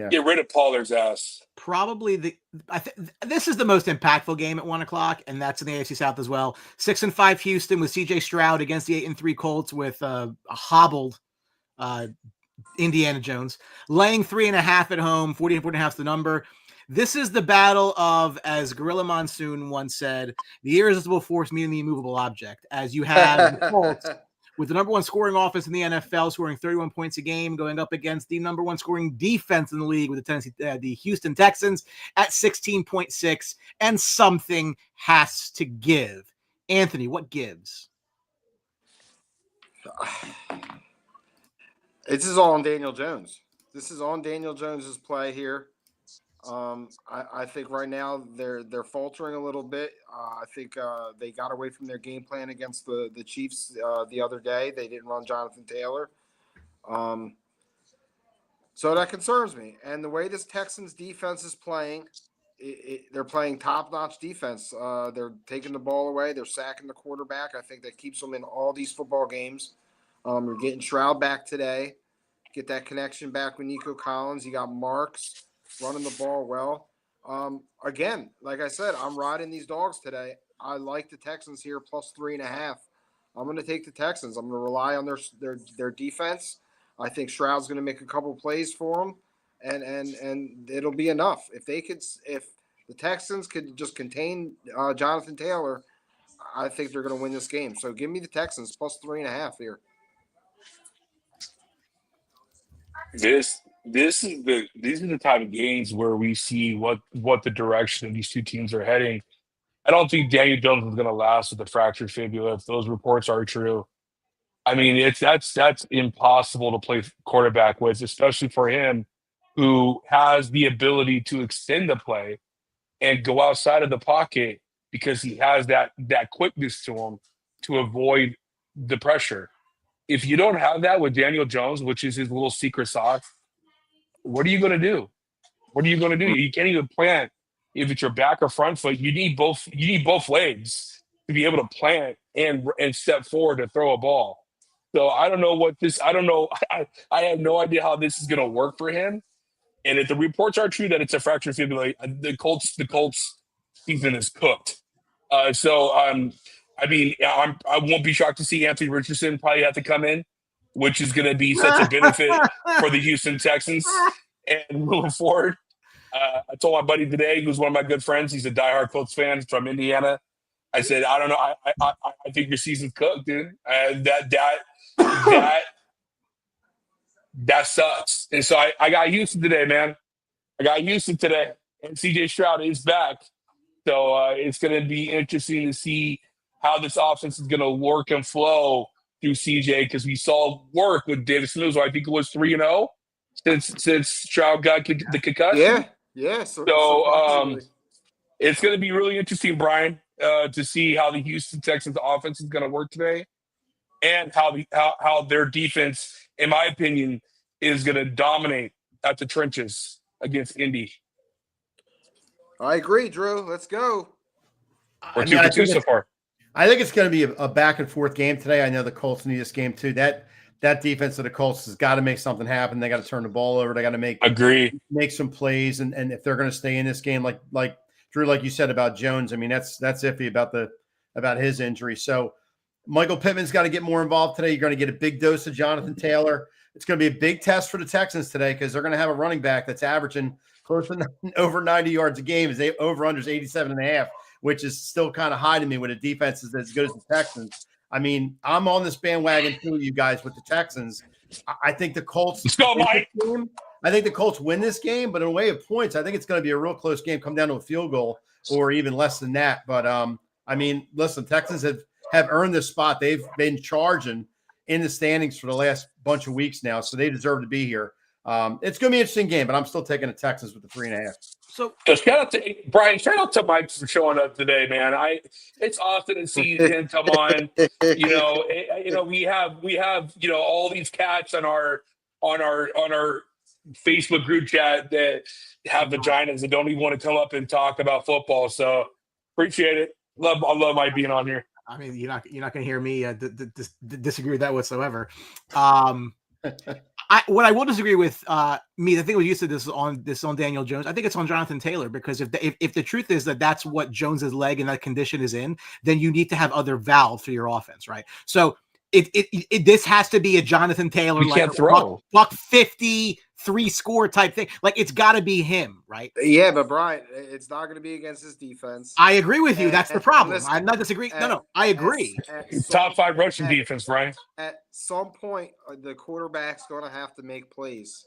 Get rid of Pollard's ass. Probably this is the most impactful game at 1:00, and that's in the AFC South as well. 6-5 Houston with CJ Stroud against the 8-3 Colts with a hobbled Indiana Jones, laying 3.5 at home. 44.5 is the number. This is the battle of, as Gorilla Monsoon once said, the irresistible force meeting the immovable object. As you have the Colts with the number 1 scoring offense in the NFL, scoring 31 points a game, going up against the number 1 scoring defense in the league with the Houston Texans at 16.6, and something has to give. Anthony, what gives? This is all on Daniel Jones. This is on Daniel Jones's play here. I think right now they're faltering a little bit. I think they got away from their game plan against the Chiefs the other day. They didn't run Jonathan Taylor. So that concerns me. And the way this Texans defense is playing, they're playing top-notch defense. They're taking the ball away. They're sacking the quarterback. I think that keeps them in all these football games. You're getting Stroud back today. Get that connection back with Nico Collins. You got Marks running the ball well. Again, like I said, I'm riding these dogs today. I like the Texans here plus 3.5. I'm going to take the Texans. I'm going to rely on their defense. I think Stroud's going to make a couple plays for them, and it'll be enough. If the Texans could just contain Jonathan Taylor, I think they're going to win this game. So give me the Texans plus 3.5 here. These are the type of games where we see what the direction of these two teams are heading. I don't think Daniel Jones is going to last with a fractured fibula if those reports are true. I mean, that's impossible to play quarterback with, especially for him, who has the ability to extend the play and go outside of the pocket because he has that quickness to him to avoid the pressure. If you don't have that with Daniel Jones, which is his little secret sauce, what are you going to do? What are you going to do? You can't even plant if it's your back or front foot. You need both legs to be able to plant and step forward to throw a ball. So I don't know I have no idea how this is going to work for him. And if the reports are true that it's a fractured fibula, the Colts season is cooked. I won't be shocked to see Anthony Richardson probably have to come in, which is going to be such a benefit for the Houston Texans. And moving forward, I told my buddy today, who's one of my good friends, he's a diehard Colts fan from Indiana. I said, I don't know, I think your season's cooked, dude. That sucks. And so I got Houston today, man. I got Houston today, and CJ Stroud is back. So it's going to be interesting to see how this offense is going to work and flow through CJ, because we saw work with David Smith, I think it was 3-0 since Stroud got the concussion. Yeah. So it's going to be really interesting, Brian, to see how the Houston Texans offense is going to work today, and how their defense, in my opinion, is going to dominate at the trenches against Indy. I agree, Drew. Let's go. We're 2 for 2 so far. I think it's going to be a back and forth game today. I know the Colts need this game too. That defense of the Colts has got to make something happen. They got to turn the ball over. They got to make some plays. And if they're going to stay in this game, like Drew, like you said about Jones, I mean, that's iffy about his injury. So Michael Pittman's got to get more involved today. You're going to get a big dose of Jonathan Taylor. It's going to be a big test for the Texans today, because they're going to have a running back that's averaging close to over 90 yards a game. His over-under is 87.5, which is still kind of high to me when a defense is as good as the Texans. I mean, I'm on this bandwagon too, you guys, with the Texans. I think the Colts. Let's go, Mike. I think the Colts win this game, but in a way of points, I think it's going to be a real close game, come down to a field goal or even less than that. But I mean, listen, Texans have earned this spot. They've been charging in the standings for the last bunch of weeks now, so they deserve to be here. It's going to be an interesting game, but I'm still taking the Texans with the 3.5. So shout out to Brian. Shout out to Mike for showing up today, man. It's awesome to see him come on. We have all these cats on our Facebook group chat that have vaginas and don't even want to come up and talk about football. So appreciate it. I love Mike being on here. I mean, you're not going to hear me disagree with that whatsoever. What I will disagree with me, I think what you said this on Daniel Jones. I think it's on Jonathan Taylor, because if the truth is that that's what Jones's leg and that condition is in, then you need to have other valves for your offense, right? So this has to be a Jonathan Taylor can't throw buck 50 3-score type thing. Like, it's got to be him, right? Yeah, but Brian, it's not going to be against his defense. I agree with you. That's the problem. I'm not disagreeing. No, I agree. Top 5 rushing defense, Brian. At some point, the quarterback's going to have to make plays,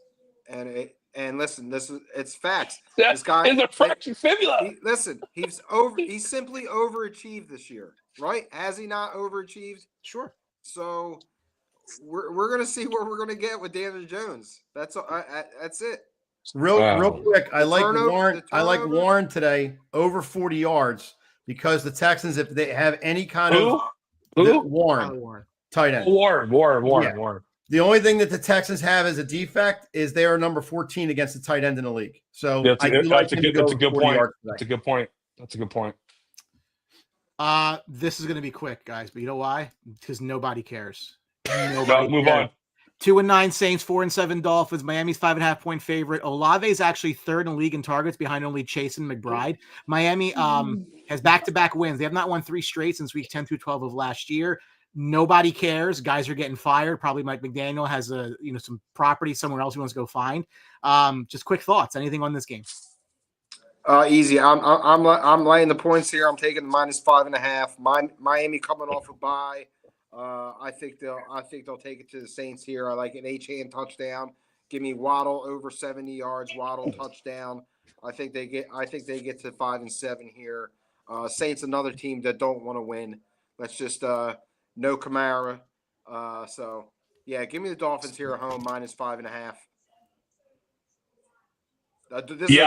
and listen, it's facts. This guy is a fractured fibula. He's simply overachieved this year, right? Has he not overachieved? Sure. So we're going to see what we're going to get with Daniel Jones. That's it. Real quick, I like Warren. I like Warren today over 40 yards, because the Texans, if they have any kind of Warren, tight end. Warren. The only thing that the Texans have as a defect is they are number 14 against the tight end in the league. So that's a good point. This is going to be quick, guys, but you know why? Because nobody cares. Move on. 2-9 Saints, 4-7 Dolphins. Miami's 5.5-point favorite. Olave is actually third in the league in targets, behind only Chase and McBride. Miami has back-to-back wins. They have not won 3 straight since week 10 through 12 of last year. Nobody cares. Guys are getting fired. Probably Mike McDaniel has some property somewhere else he wants to go find. Just quick thoughts. Anything on this game? Easy. I'm laying the points here. I'm taking -5.5. Miami coming off a bye. I think they'll take it to the Saints here. I like an H-hand touchdown. Give me Waddle over 70 yards. Waddle touchdown. I think they get to 5-7 here. Saints, another team that don't want to win. Let's just no Kamara. So yeah, give me the Dolphins here at home -5.5. This is a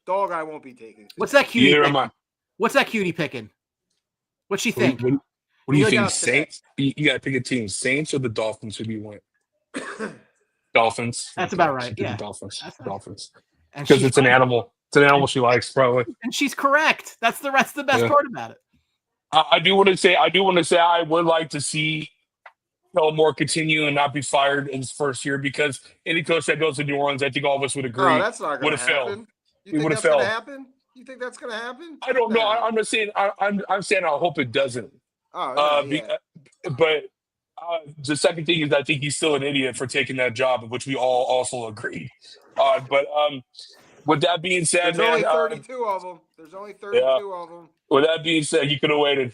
dog I won't be taking. What's that cutie? What's that cutie picking? What's she think? What do you think, Saints? You got to pick a team. Saints or the Dolphins? Who do you want? Dolphins. That's about right. Yeah. Dolphins. Because it's an animal. It's an animal she likes, probably. And she's correct. That's the best part about it. I do want to say I would like to see Moore continue and not be fired in his first year, because any coach that goes to New Orleans, I think all of us would agree, that's not going to happen. You think that's going to happen? You think that's going to happen? I don't know. I'm not saying. I'm saying I hope it doesn't. But the second thing is I think he's still an idiot for taking that job, which we all also agree. But with that being said, there's only 32 of them. There's only 32 of them. With that being said, you could have waited.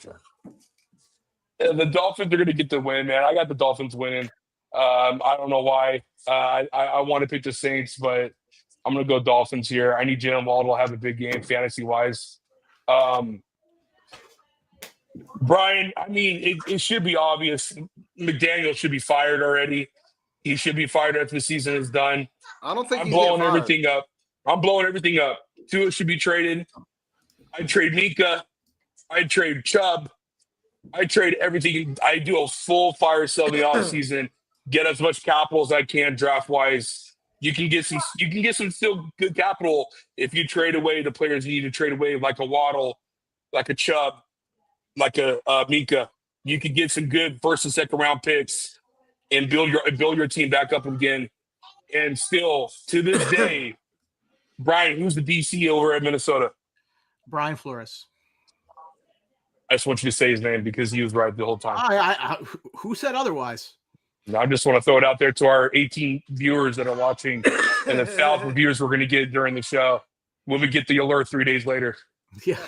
The Dolphins are going to get the win, man. I got the Dolphins winning. I don't know why. I want to pick the Saints, but I'm going to go Dolphins here. I need Jalen Waddle to have a big game fantasy-wise. Brian, I mean, it should be obvious. McDaniel should be fired already. He should be fired after the season is done. I don't think I'm blowing everything up. Tua should be traded. I'd trade Mika. I'd trade Chubb. I'd trade everything. I do a full fire sale in the offseason. Get as much capital as I can draft-wise. You can get some still good capital if you trade away the players you need to trade away, like a Waddle, like a Chubb, like a Mika. You could get some good first and second round picks and build your team back up again. And still, to this day, Brian, who's the DC over at Minnesota? Brian Flores. I just want you to say his name because he was right the whole time. Who said otherwise? I just want to throw it out there to our 18 viewers that are watching and the 1,000 viewers we're going to get during the show when we get the alert 3 days later. Yeah.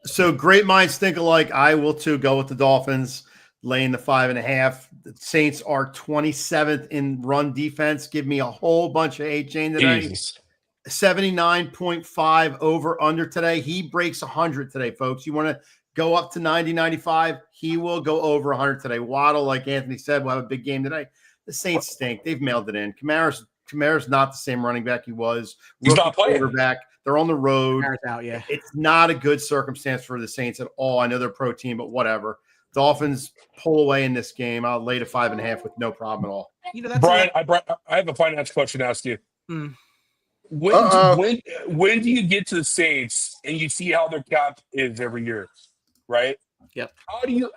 So great minds think alike. I will too go with the Dolphins. laying the 5.5. The Saints are 27th in run defense. Give me a whole bunch of A-Chain today. Jesus. 79.5 over under today. He breaks 100 today, folks. You want to go up to 90, 95. He will go over 100 today. Waddle, like Anthony said, will have a big game today. The Saints stink. They've mailed it in. Kamara's not the same running back he was. He's not playing. Quarterback. They're on the road. Out, yeah. It's not a good circumstance for the Saints at all. I know they're pro team, but whatever. Dolphins pull away in this game. I'll lay to 5.5 with no problem at all. That's Brian, I have a finance question to ask you. When do you get to the Saints and you see how their cap is every year, right? Yep.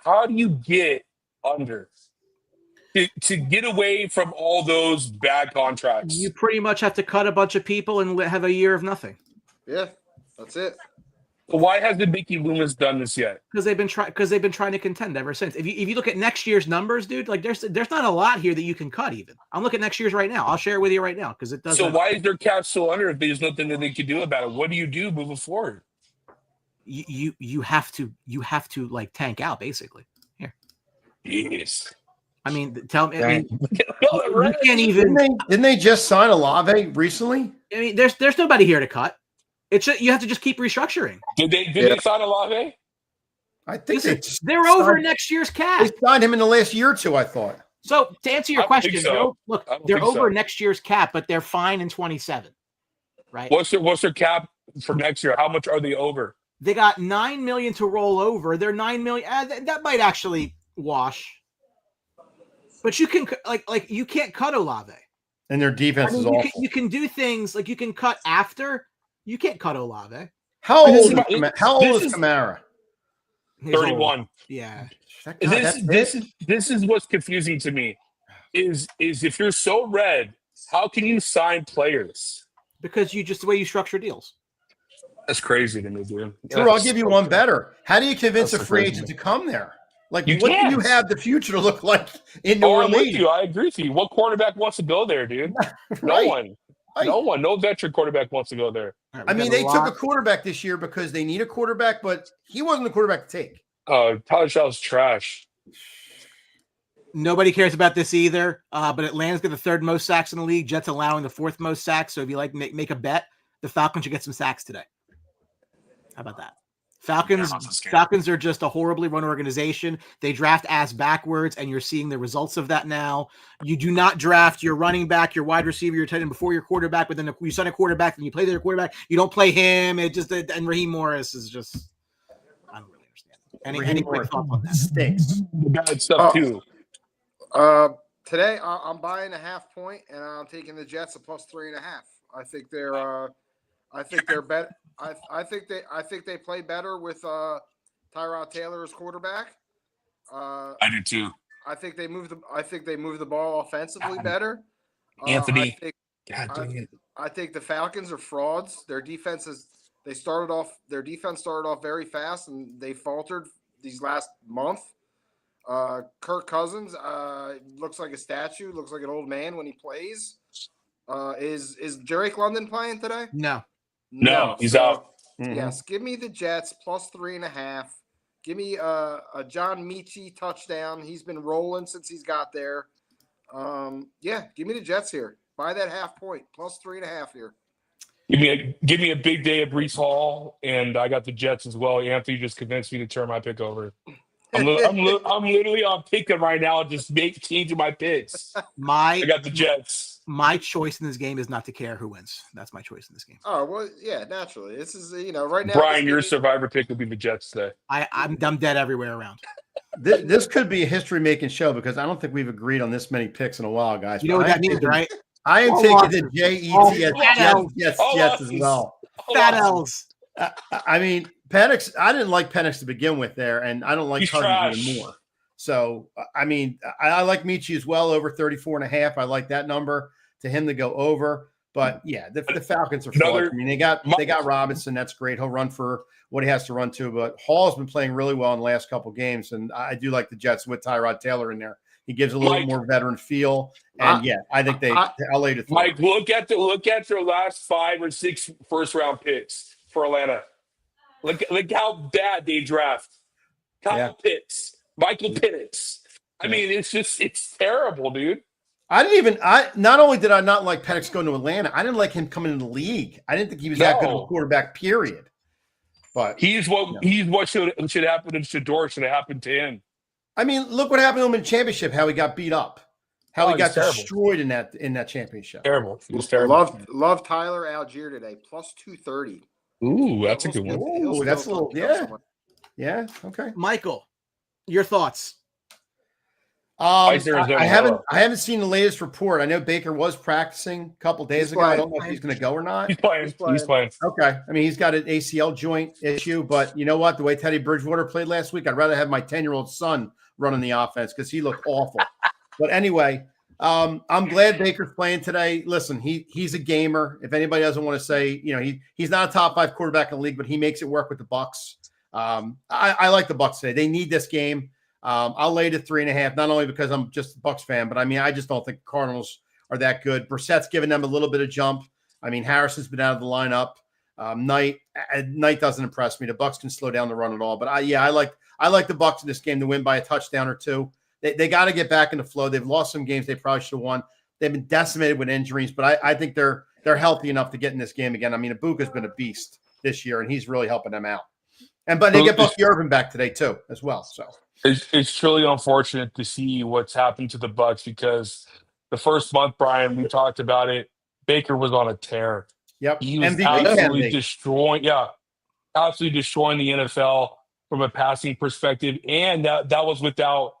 How do you get under to get away from all those bad contracts? You pretty much have to cut a bunch of people and have a year of nothing. Yeah, that's it. So why hasn't Mickey Loomis done this yet? Because they've been trying to contend ever since. If you look at next year's numbers, dude, like there's not a lot here that you can cut. Even I'm looking at next year's right now. I'll share it with you right now because it doesn't. So why is their cap still under if there's nothing that they can do about it? What do you do moving forward? You have to like tank out basically. Here. Yes. I mean, tell me. I mean, Right. you can't even. Didn't they just sign Olave recently? I mean, there's nobody here to cut. It's you have to just keep restructuring. Did they sign Olave? I think they're over next year's cap. They signed him in the last year or two, I thought. So to answer your I don't think question, so. they're over next year's cap, but they're fine in 27. Right? What's their cap for next year? How much are they over? They got $9 million to roll over. They're $9 million. That might actually wash. But you can like you can't cut Olave. And their defense is awful. You can do things like you can cut after. You can't cut Olave. How old is Kamara? 31. Yeah. This is what's confusing to me. Is if you're so red, how can you sign players? Because the way you structure deals. That's crazy to me, dude. Drew, I'll give you one better. How do you convince a free agent to come there? Like, what do you have the future to look like in New Orleans? I'm with you. I agree with you. What quarterback wants to go there, dude? No one. No one. No veteran quarterback wants to go there. Right, I mean, they took a quarterback this year because they need a quarterback, but he wasn't the quarterback to take. Tyler Shaw's trash. Nobody cares about this either. But Atlanta's got the third most sacks in the league. Jets allowing the fourth most sacks. So if you like make a bet, the Falcons should get some sacks today. How about that? Falcons are just a horribly run organization. They draft ass backwards, and you're seeing the results of that now. You do not draft your running back, your wide receiver, your tight end before your quarterback, but then you sign a quarterback and you play their quarterback. You don't play him. And Raheem Morris is just I don't really understand. Any quick thoughts on that? Stinks. Bad stuff too. Today I'm buying a 0.5 point, and I'm taking the Jets at +3.5. I think they're better. I think they play better with Tyrod Taylor as quarterback. I do too. I think they move the ball offensively better. Anthony. I think the Falcons are frauds. Their defense started off very fast, and they faltered these last month. Kirk Cousins looks like a statue, looks like an old man when he plays. Is Drake London playing today? No, he's out. Mm-hmm. Yes, give me the Jets +3.5. Give me a John Michie touchdown. He's been rolling since he's got there. Give me the Jets here. Buy that 0.5 point +3.5 here. Give me a big day of Breece Hall, and I got the Jets as well. Anthony just convinced me to turn my pick over. I'm literally on picking right now, just changing my picks. I got the Jets. My choice in this game is not to care who wins. That's my choice in this game. Oh well, yeah, naturally. This is right now. Brian, your survivor pick would be the Jets today. I'm dead everywhere around. This could be a history-making show because I don't think we've agreed on this many picks in a while, guys. You know what that means, right? I am taking the Jets as well. Fat L's. I mean, Penix. I didn't like Penix to begin with there, and I don't like Cousins anymore. So, I mean, I like Michie as well, over 34.5. I like that number to him to go over. But yeah, the Falcons are flawed. I mean, they got Robinson. That's great. He'll run for what he has to run to. But Hall's been playing really well in the last couple games, and I do like the Jets with Tyrod Taylor in there. He gives a little more veteran feel, and I think I'll lay to 3. Mike, look at their last 5 or 6 first-round picks for Atlanta. Look how bad they draft. Kyle Pitts, Michael Penix. I mean, it's terrible, dude. Not only did I not like Penix going to Atlanta, I didn't like him coming in the league. I didn't think he was that good of a quarterback, period. But he's what should happen in Shador should have happened to him. I mean, look what happened to him in championship, how he got beat up. How he got destroyed in that championship. Terrible. It was terrible. Love Tyler Algier today, plus 230. Ooh, that's a good one. Ooh, that's a little, yeah. Yeah, okay. Michael, your thoughts? I haven't seen the latest report. I know Baker was practicing a couple days ago. I don't know if he's going to go or not. He's playing. Okay. I mean, he's got an ACL joint issue, but you know what? The way Teddy Bridgewater played last week, I'd rather have my 10-year-old son running the offense because he looked awful. But anyway, I'm glad Baker's playing today. Listen, he's a gamer. If anybody doesn't want to say, he's not a top 5 quarterback in the league, but he makes it work with the Bucs. I like the Bucs today. They need this game. I'll lay to 3.5, not only because I'm just a Bucs fan, but I mean, I just don't think the Cardinals are that good. Brissett's given them a little bit of jump. I mean, Harrison's been out of the lineup. Knight doesn't impress me. The Bucs can slow down the run at all. But I like the Bucs in this game to win by a touchdown or two. They got to get back in the flow. They've lost some games they probably should have won. They've been decimated with injuries, but I think they're healthy enough to get in this game again. I mean, Ibuka's been a beast this year, and he's really helping them out. But they get Bucky Irvin back today too, as well. So it's truly unfortunate to see what's happened to the Bucs because the first month, Brian, we talked about it. Baker was on a tear. Yep, he was absolutely destroying. Yeah, absolutely destroying the NFL from a passing perspective, and that was without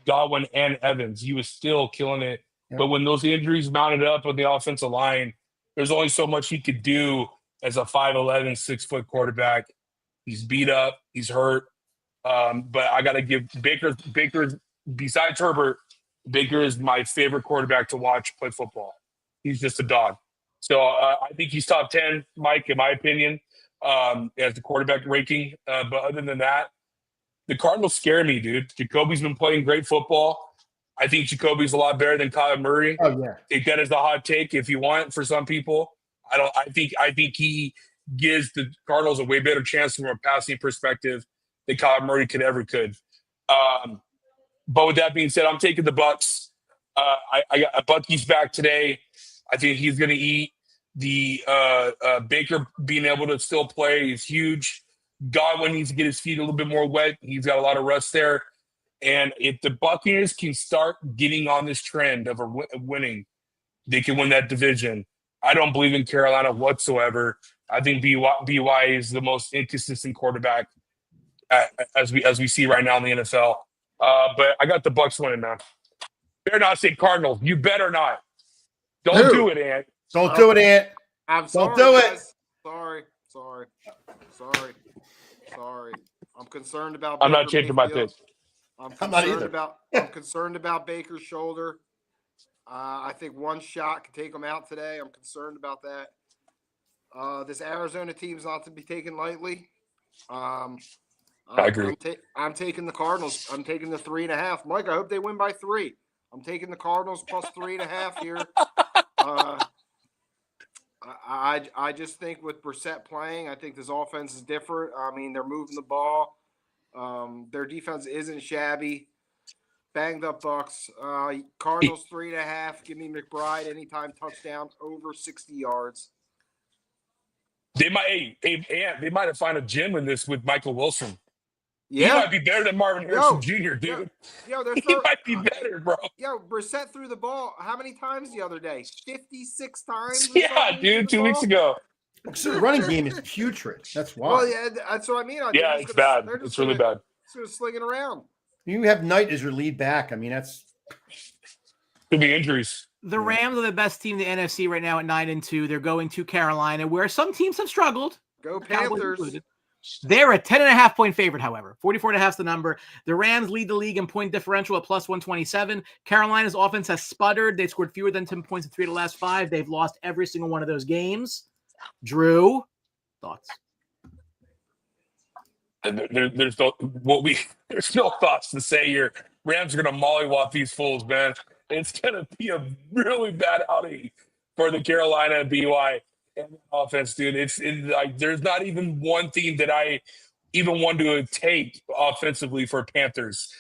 Godwin and Evans. He was still killing it. Yep. But when those injuries mounted up on the offensive line, there's only so much he could do as a 5'11", 6-foot quarterback. He's beat up. He's hurt. But I got to give Baker, besides Herbert, Baker is my favorite quarterback to watch play football. He's just a dog. So I think he's top 10, Mike, in my opinion, as the quarterback ranking. But other than that, the Cardinals scare me, dude. Jacoby's been playing great football. I think Jacoby's a lot better than Kyler Murray. Oh, yeah. Take that as a hot take if you want for some people. I think he gives the Cardinals a way better chance from a passing perspective than Kyler Murray could. But with that being said, I'm taking the Bucs. I got Bucky's back today. I think he's going to eat. The Baker being able to still play is huge. Godwin needs to get his feet a little bit more wet. He's got a lot of rust there. And if the Buccaneers can start getting on this trend of winning, they can win that division. I don't believe in Carolina whatsoever. I think BY is the most inconsistent quarterback as we see right now in the NFL. But I got the Bucs winning, man. Better not say Cardinals. You better not. Don't do it, Ant. Don't do it, Ant. I'm sorry, don't do guys. it. Sorry. I'm concerned about. I'm not changing my pick. I'm concerned about Baker's shoulder. I think one shot can take him out today. I'm concerned about that. This Arizona team's not to be taken lightly. I agree. I'm taking the Cardinals. I'm taking the 3.5. Mike, I hope they win by 3. I'm taking the Cardinals plus 3.5 here. I just think with Brissett playing, I think this offense is different. I mean, they're moving the ball. Their defense isn't shabby. Banged up Bucks. Cardinals 3.5. Give me McBride anytime touchdown over 60 yards. They might have found a gym in this with Michael Wilson. Yeah. He might be better than Marvin Harrison Jr., dude. He might be better, bro. Brissett threw the ball how many times the other day? 56 times? Yeah, dude, 2 weeks ago. So the running game is putrid. That's why. Well, yeah, that's what I mean. It's bad. It's really bad. It's going to sling it around. You have Knight as your lead back. I mean, that's could be injuries. The Rams are the best team in the NFC right now at 9-2. They're going to Carolina, where some teams have struggled. Go Panthers. They're a 10.5-point favorite, however. 44.5 is the number. The Rams lead the league in point differential at plus 127. Carolina's offense has sputtered. They scored fewer than 10 points in 3 of the last 5. They've lost every single one of those games. Drew, thoughts? There's no thoughts to say here. Rams are going to mollywop these fools, man. It's going to be a really bad outing for the Carolina BY and offense, dude. It's like there's not even one team that I even one to take offensively for Panthers.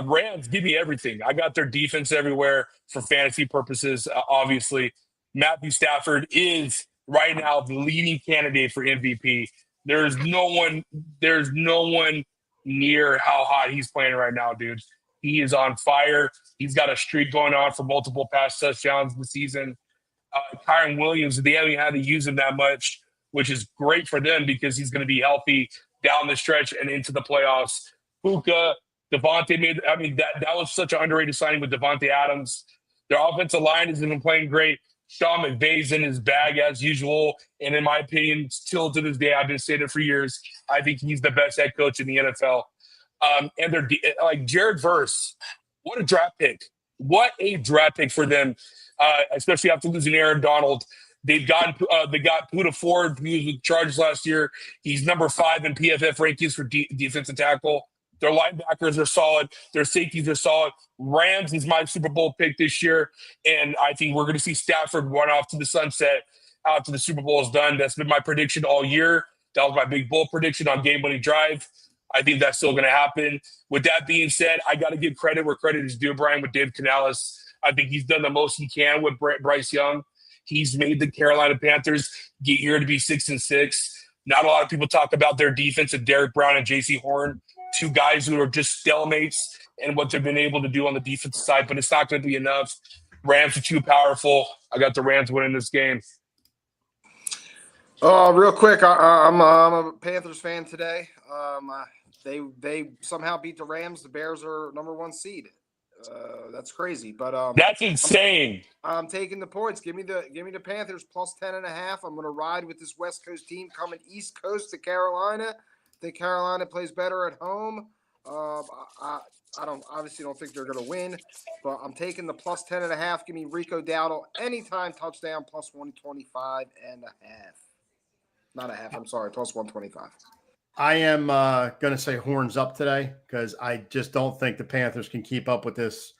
Rams, give me everything. I got their defense everywhere for fantasy purposes, obviously. Matthew Stafford is right now the leading candidate for MVP. There's no one near how hot he's playing right now, dude. He is on fire. He's got a streak going on for multiple pass touchdowns this season. Kyron Williams, they haven't had to use him that much, which is great for them because he's going to be healthy down the stretch and into the playoffs. Puka, Devontae that was such an underrated signing with Devontae Adams. Their offensive line has been playing great. Sean McVay's in his bag as usual. And in my opinion, still to this day, I've been saying it for years, I think he's the best head coach in the NFL. And they're like Jared Verse. What a draft pick. What a draft pick for them, especially after losing Aaron Donald. They got Puda Ford, who was with Chargers last year. He's number 5 in PFF rankings for defensive tackle. Their linebackers are solid. Their safeties are solid. Rams is my Super Bowl pick this year, and I think we're going to see Stafford run off to the sunset after the Super Bowl is done. That's been my prediction all year. That was my big bold prediction on game-winning drive. I think that's still going to happen. With that being said, I got to give credit where credit is due, Brian, with Dave Canales. I think he's done the most he can with Bryce Young. He's made the Carolina Panthers get here to be 6-6. Not a lot of people talk about their defense of Derek Brown and J.C. Horn, 2 guys who are just stalemates and what they've been able to do on the defensive side, but it's not going to be enough. Rams are too powerful. I got the Rams winning this game. Real quick, I'm a Panthers fan today. They somehow beat the Rams. The Bears are number 1 seed. That's crazy, but that's insane. I'm taking the points. Give me the Panthers plus 10.5. I'm going to ride with this West Coast team coming East Coast to Carolina. I think Carolina plays better at home. I obviously don't think they're going to win, but I'm taking the plus 10.5. Give me Rico Dowdle anytime touchdown plus 125.5. Not a half. I'm sorry, plus 125. I am going to say horns up today because I just don't think the Panthers can keep up with this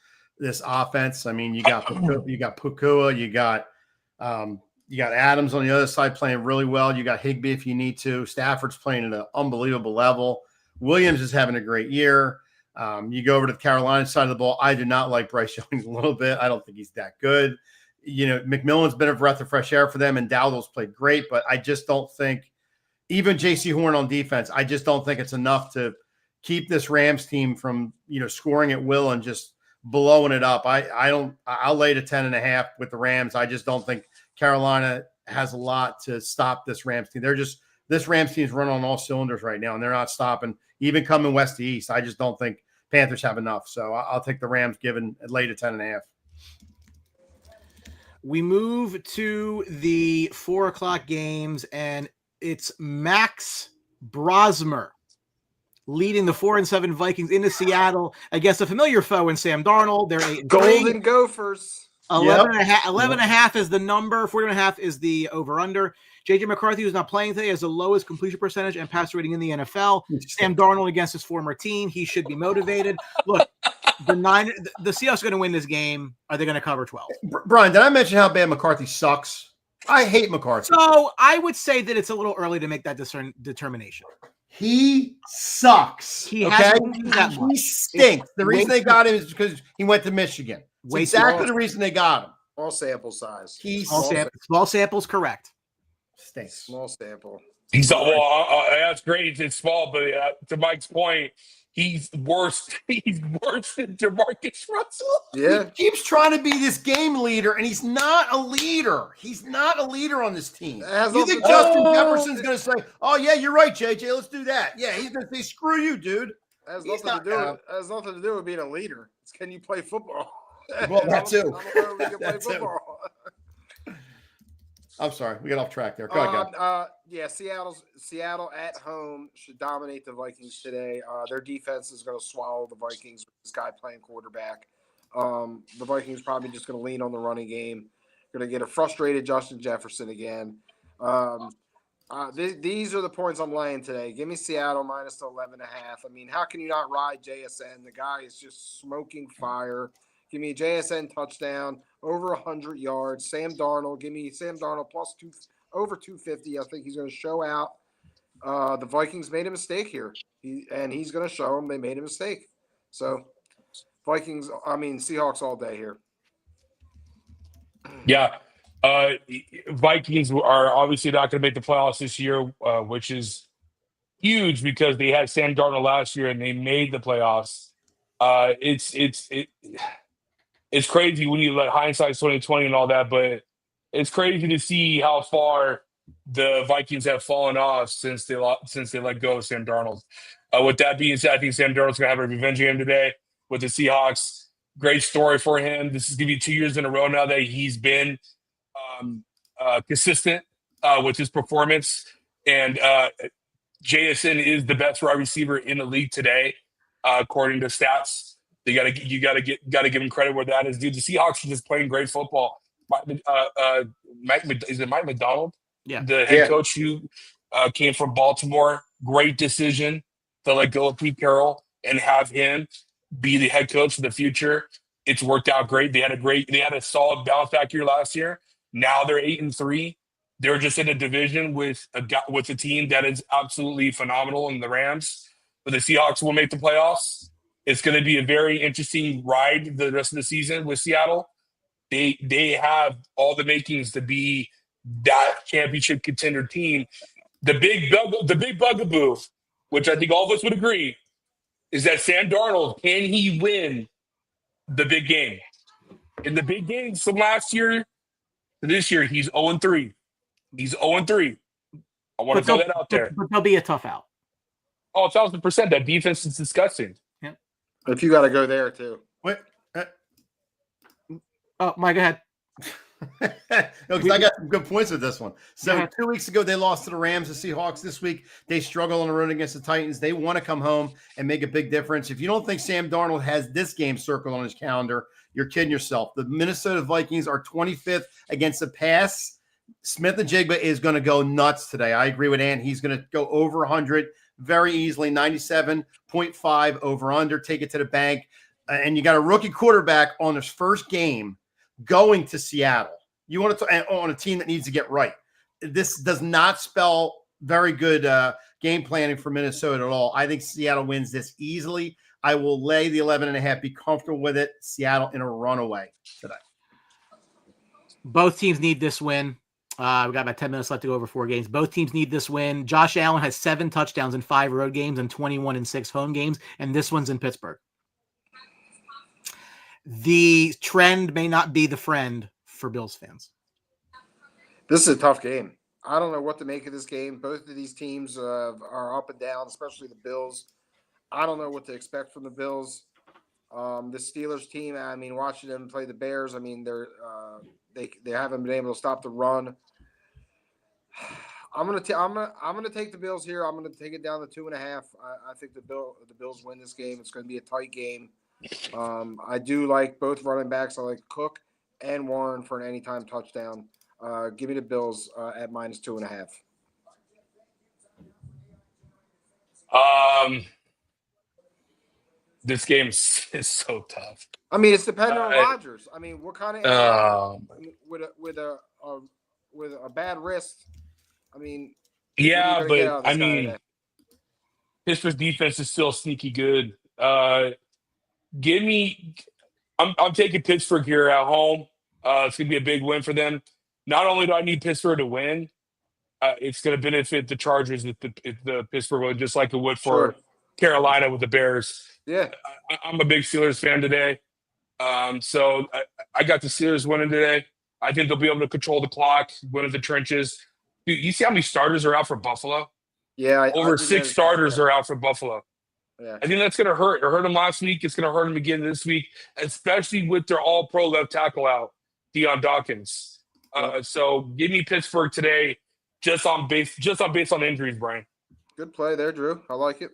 offense. I mean, you got Pukua, you got Adams on the other side playing really well. You got Higbee if you need to. Stafford's playing at an unbelievable level. Williams is having a great year. You go over to the Carolina side of the ball. I do not like Bryce Young a little bit. I don't think he's that good. You know, McMillan's been a breath of fresh air for them, and Dowdle's played great, but I just don't think even J.C. Horn on defense, I just don't think it's enough to keep this Rams team from, scoring at will and just blowing it up. I'll lay to 10.5 with the Rams. I just don't think Carolina has a lot to stop this Rams team. This Rams team's running on all cylinders right now, and they're not stopping, even coming west to east. I just don't think Panthers have enough. So I'll take the Rams given lay to 10.5. We move to the 4:00 games, and it's Max Brosmer leading the 4-7 Vikings into Seattle against a familiar foe in Sam Darnold. They're 8-3. Golden Gophers. 11.5 is the number. 40.5 is the over/under. J.J. McCarthy, who's not playing today, has the lowest completion percentage and pass rating in the NFL. Sam Darnold against his former team. He should be motivated. Look, the Seahawks are going to win this game. Are they going to cover 12? Brian, did I mention how bad McCarthy sucks? I hate McCarthy. So I would say that it's a little early to make that determination. He sucks. He stinks. The reason they got him is because he went to Michigan. It's exactly the reason they got him. Small sample size. Small sample's correct. Stinks. Small sample. That's great. It's small, but to Mike's point, he's worse. He's worse than DeMarcus Russell. Yeah, he keeps trying to be this game leader, and he's not a leader. He's not a leader on this team. You think Justin Jefferson's going to say, "Oh yeah, you're right, JJ. Let's do that"? Yeah, he's going to say, "Screw you, dude." Has nothing to do with being a leader. It's can you play football? Well, that too. Play football. I'm sorry, we got off track there. Go ahead, Seattle at home should dominate the Vikings today. Their defense is going to swallow the Vikings with this guy playing quarterback. The Vikings probably just going to lean on the running game. Going to get a frustrated Justin Jefferson again. These are the points I'm laying today. Give me Seattle minus 11.5. I mean, how can you not ride JSN? The guy is just smoking fire. Give me a JSN touchdown, over 100 yards. Sam Darnold, give me Sam Darnold plus over 250. I think he's going to show out. The Vikings made a mistake here, he's going to show them they made a mistake. So Seahawks all day here. Yeah. Vikings are obviously not going to make the playoffs this year, which is huge because they had Sam Darnold last year and they made the playoffs. It's crazy when you let hindsight's 2020 and all that, but it's crazy to see how far the Vikings have fallen off since they let go of Sam Darnold. With that being said, I think Sam Darnold's gonna have a revenge game today with the Seahawks. Great story for him. This is gonna be 2 years in a row now that he's been consistent with his performance, and JSN is the best wide receiver in the league today, according to stats. You gotta give him credit where that is, dude. The Seahawks are just playing great football. Is it Mike McDonald? Yeah, the head coach who came from Baltimore. Great decision to let go of Pete Carroll and have him be the head coach for the future. It's worked out great. They had a solid bounce back year last year. Now they're 8-3. They're just in a division with a team that is absolutely phenomenal in the Rams. But the Seahawks will make the playoffs. It's going to be a very interesting ride the rest of the season with Seattle. They have all the makings to be that championship contender team. The big bugaboo, which I think all of us would agree, is that Sam Darnold, can he win the big game? In the big games from last year to this year, he's 0-3. He's 0-3. I want to throw that out there. But they'll be a tough out. Oh, 1,000%. That defense is disgusting. Yeah. If you got to go there too. Wait. Oh, Mike, go ahead. No, because I got some good points with this one. So 2 weeks ago, they lost to the Rams, the Seahawks. This week, they struggle on the road against the Titans. They want to come home and make a big difference. If you don't think Sam Darnold has this game circled on his calendar, you're kidding yourself. The Minnesota Vikings are 25th against the pass. Smith and Jigba is going to go nuts today. I agree with Ann. He's going to go over 100 very easily, 97.5 over under. Take it to the bank. And you got a rookie quarterback on his first game going to Seattle. You want to on a team that needs to get right. This does not spell very good game planning for Minnesota at all. I think Seattle wins this easily. I will lay the 11.5, be comfortable with it. Seattle in a runaway today. Both teams need this win. We've got about 10 minutes left to go over 4 games. Both teams need this win. Josh Allen has 7 touchdowns in 5 road games and 21 in 6 home games, and this one's in Pittsburgh. The trend may not be the friend for Bills fans. This is a tough game. I don't know what to make of this game. Both of these teams are up and down, especially the Bills. I don't know what to expect from the Bills. The Steelers team, I mean, watching them play the Bears, I mean, they haven't been able to stop the run. I'm gonna take the Bills here. I'm gonna take it down to 2.5. I think the Bills win this game. It's gonna be a tight game. I do like both running backs. I like Cook and Warren for an anytime touchdown. Give me the Bills at -2.5. This game is so tough. I mean, it's dependent on Rodgers. I mean, what kind of with a bad wrist? I mean, yeah, but I mean, Pittsburgh's defense is still sneaky good. I'm taking Pittsburgh here at home. It's gonna be a big win for them. Not only do I need Pittsburgh to win, it's gonna benefit the Chargers if the Pittsburgh win, just like it would for Carolina with the Bears. Yeah, I'm a big Steelers fan today. So I got the Steelers winning today. I think they'll be able to control the clock, win in the trenches. Dude, you see how many starters are out for Buffalo? Yeah, over 6 starters are out for Buffalo. Yeah. I think that's going to hurt. It hurt them last week. It's going to hurt them again this week, especially with their all-pro left tackle out, Deion Dawkins. So give me Pittsburgh today, just based on injuries, Brian. Good play there, Drew. I like it.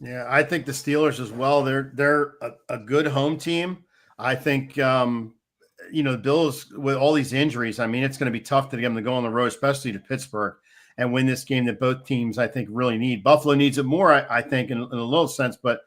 Yeah, I think the Steelers as well. They're a good home team. I think the Bills with all these injuries. I mean, it's going to be tough to get them to go on the road, especially to Pittsburgh, and win this game that both teams I think really need. Buffalo needs it more, I think, in a little sense, but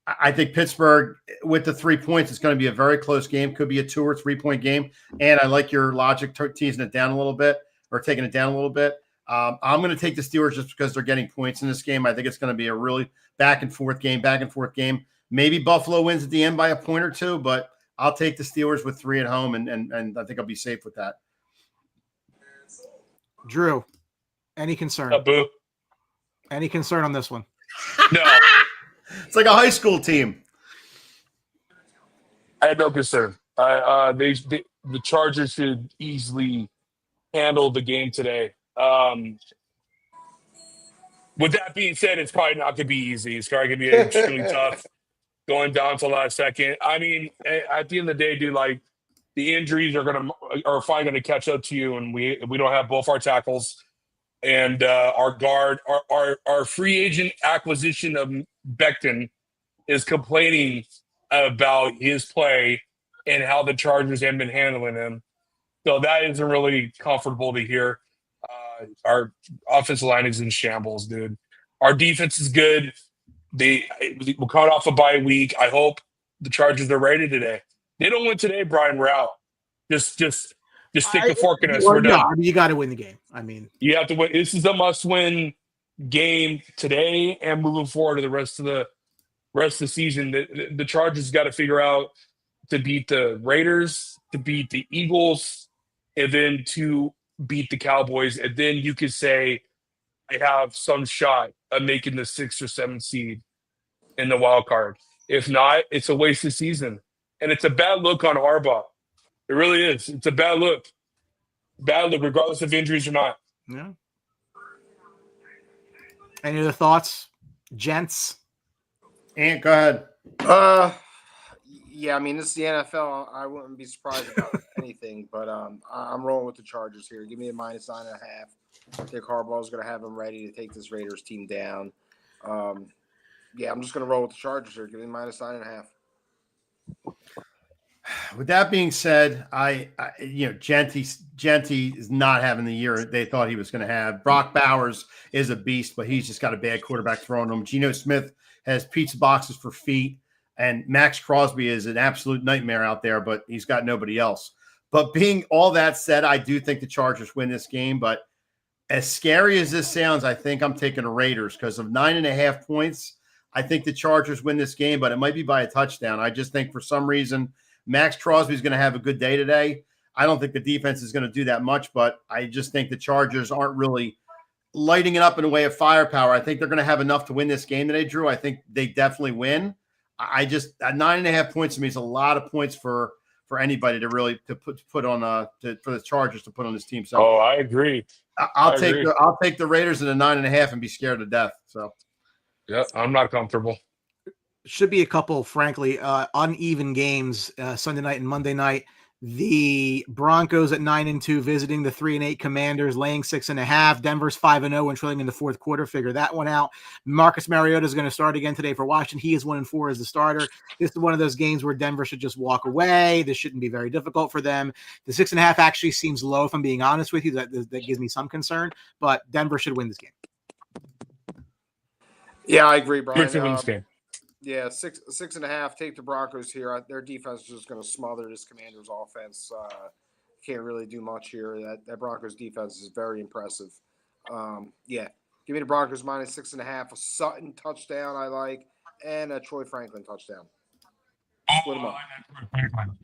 I think Pittsburgh with the 3 points, it's going to be a very close game. Could be a 2 or 3 point game. And I like your logic teasing it down a little bit or taking it down a little bit. I'm going to take the Steelers just because they're getting points in this game. I think it's going to be a really back and forth game. Maybe Buffalo wins at the end by a point or two, but I'll take the Steelers with 3 at home, and I think I'll be safe with that. Drew, any concern? Boo. Any concern on this one? No. It's like a high school team. I had no concern. The Chargers should easily handle the game today. With that being said, it's probably not going to be easy. It's probably going to be extremely tough going down to the last second. I mean, at the end of the day, dude, like the injuries are finally going to catch up to you, and we don't have both our tackles and our guard, our free agent acquisition of Becton is complaining about his play and how the Chargers have been handling him. So that isn't really comfortable to hear. Our offensive line is in shambles, dude. Our defense is good. We're coming off a bye week. I hope the Chargers are ready today. They don't win today, Brian. We're out. Just stick the fork in us. We're done. I mean, you got to win the game. I mean, you have to win. This is a must-win game today and moving forward to the rest of the season. The Chargers got to figure out to beat the Raiders, to beat the Eagles, and then to beat the Cowboys. And then you could say, I have some shot of making the 6th or 7th seed in the wild card. If not, it's a wasted season. And it's a bad look on Harbaugh. It really is. It's a bad look. Bad look, regardless of injuries or not. Yeah. Any other thoughts, gents? Ant, go ahead. Yeah, I mean, this is the NFL. I wouldn't be surprised about anything, but I'm rolling with the Chargers here. Give me a -9.5. I think Harbaugh's going to have them ready to take this Raiders team down. Yeah, I'm just going to roll with the Chargers here. Give me -9.5. With that being said, Genty is not having the year they thought he was going to have. Brock Bowers is a beast, but he's just got a bad quarterback throwing him. Geno Smith has pizza boxes for feet, and Max Crosby is an absolute nightmare out there, but he's got nobody else. But being all that said, I do think the Chargers win this game, but as scary as this sounds, I think I'm taking the Raiders because of 9.5 points. I think the Chargers win this game, but it might be by a touchdown. I just think for some reason Max Crosby is going to have a good day today. I don't think the defense is going to do that much, but I just think the Chargers aren't really lighting it up in a way of firepower. I think they're going to have enough to win this game today, Drew. I think they definitely win. At 9.5 points to me is a lot of points for anybody to really put on for the Chargers to put on this team. So I agree. I'll take the Raiders at a 9.5 and be scared to death. So yeah, I'm not comfortable. Should be a couple, frankly, uneven games Sunday night and Monday night. The Broncos at 9-2 visiting the 3-8 Commanders, laying 6.5. Denver's 5-0 and trailing in the fourth quarter. Figure that one out. Marcus Mariota is going to start again today for Washington. He is 1-4 as the starter. This is one of those games where Denver should just walk away. This shouldn't be very difficult for them. The 6.5 actually seems low, if I'm being honest with you. That gives me some concern, but Denver should win this game. Yeah, I agree, Brian. Win this game. Yeah, 6.5. Take the Broncos here. Their defense is just going to smother this Commanders offense. Can't really do much here. That Broncos defense is very impressive. Yeah, give me the Broncos -6.5. A Sutton touchdown I like, and a Troy Franklin touchdown. Split them up.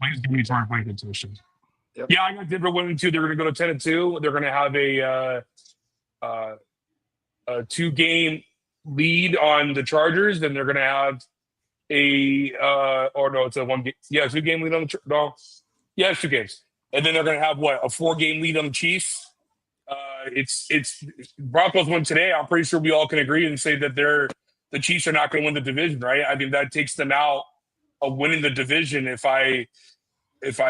Please give me Troy Franklin tuition. Yep. Yeah, I got Denver 1-2. They're going to go to 10-2. They're going to have a 2-game lead on the Chargers. Then they're going to have it's a 1 game. Yeah, 2-game lead on the it's 2 games. And then they're going to have a 4-game lead on the Chiefs. It's Broncos win today. I'm pretty sure we all can agree and say that the Chiefs are not going to win the division, right? I mean, that takes them out of winning the division if I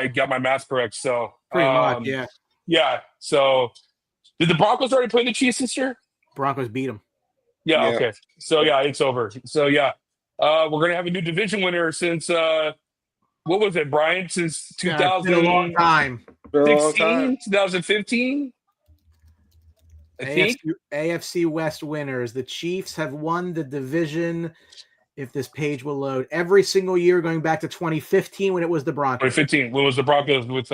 got my math correct. So Pretty much, yeah. Yeah. So did the Broncos already play the Chiefs this year? Broncos beat them. Yeah. Okay. So yeah, it's over. So yeah, we're gonna have a new division winner since what was it, Brian? Since 2000, a long time. 2015. I think AFC West winners. The Chiefs have won the division. If this page will load, every single year going back to 2015 when it was the Broncos. 2015 when it was the Broncos with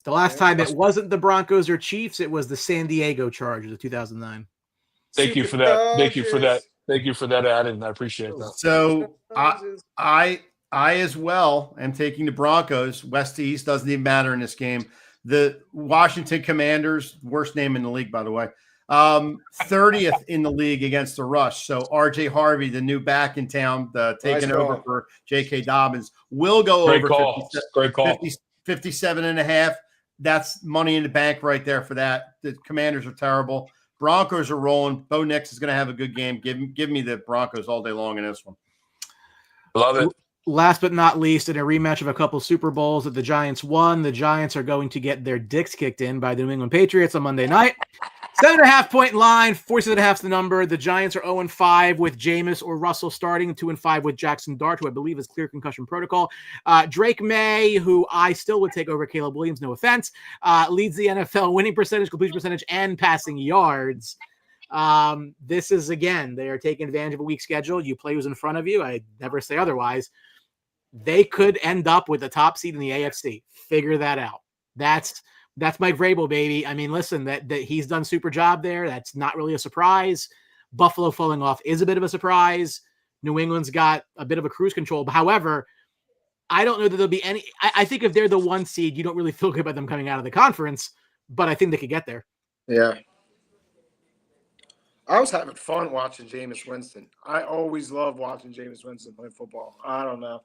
The last time it wasn't the Broncos or Chiefs, it was the San Diego Chargers of 2009. Thank you for that. Thank you for that. Thank you for that added. I appreciate that. So I as well am taking the Broncos. West to East doesn't even matter in this game. The Washington Commanders, worst name in the league, by the way, 30th in the league against the rush. So R.J. Harvey, the new back in town, taking over for J.K. Dobbins, will go Great over call. Great call. 57.5. That's money in the bank right there for that. The Commanders are terrible. Broncos are rolling. Bo Nix is going to have a good game. Give me the Broncos all day long in this one. Love it. Last but not least, in a rematch of a couple Super Bowls that the Giants won, the Giants are going to get their dicks kicked in by the New England Patriots on Monday night. 7.5 point line, 47.5 is the number. The Giants are 0-5 with Jameis or Russell starting, 2-5 with Jackson Dart, who I believe is clear concussion protocol. Drake May, who I still would take over Caleb Williams, no offense, leads the NFL winning percentage, completion percentage, and passing yards. This is, again, they are taking advantage of a weak schedule. You play who's in front of you. I never say otherwise. They could end up with the top seed in the AFC. Figure that out. That's Mike Vrabel, baby. I mean, listen, that he's done super job there. That's not really a surprise. Buffalo falling off is a bit of a surprise. New England's got a bit of a cruise control. However, I don't know that there'll be any. I think if they're the 1 seed, you don't really feel good about them coming out of the conference, but I think they could get there. Yeah. I was having fun watching Jameis Winston. I always love watching Jameis Winston play football. I don't know.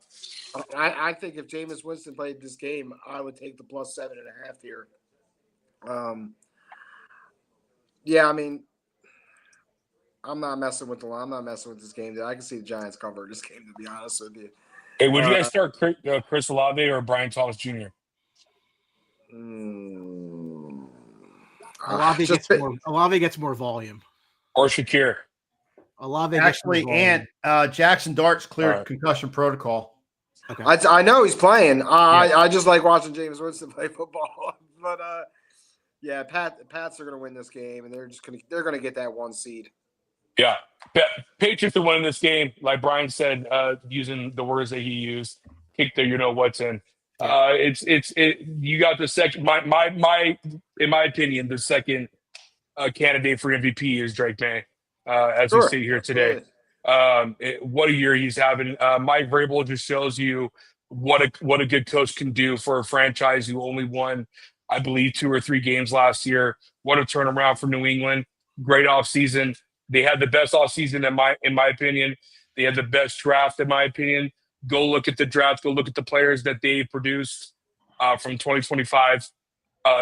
I think if Jameis Winston played this game, I would take the plus 7.5 here. Yeah, I mean, I'm not messing with the line. I'm not messing with this game. I can see the Giants cover this game, to be honest with you. Hey, would you guys start Chris Olave or Brian Thomas Jr.? Olave gets more volume. Or Shakir? Olave actually, and Jackson Dart's cleared concussion protocol. Okay. I know he's playing. I just like watching Jameis Winston play football. But yeah, Pats are going to win this game, and they're going to get that 1 seed. Yeah, Patriots are winning this game, like Brian said, using the words that he used. Kick the you know what's in. You got the second. In my opinion, the second candidate for MVP is Drake May. As we sit here today, what a year he's having. Mike Vrabel just shows you what a good coach can do for a franchise who only won, I believe, 2 or 3 games last year. What a turnaround for New England. Great offseason. They had the best offseason in my opinion. They had the best draft in my opinion. Go look at the draft. Go look at the players that they produced from 2025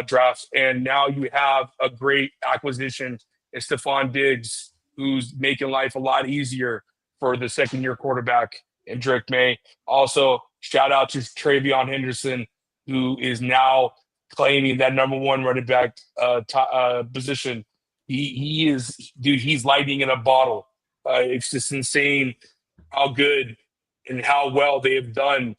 drafts. And now you have a great acquisition in Stephon Diggs, who's making life a lot easier for the second-year quarterback in Drake May. Also, shout out to Travion Henderson, who is now claiming that number 1 running back position. He is, dude, he's lightning in a bottle. It's just insane how good and how well they have done.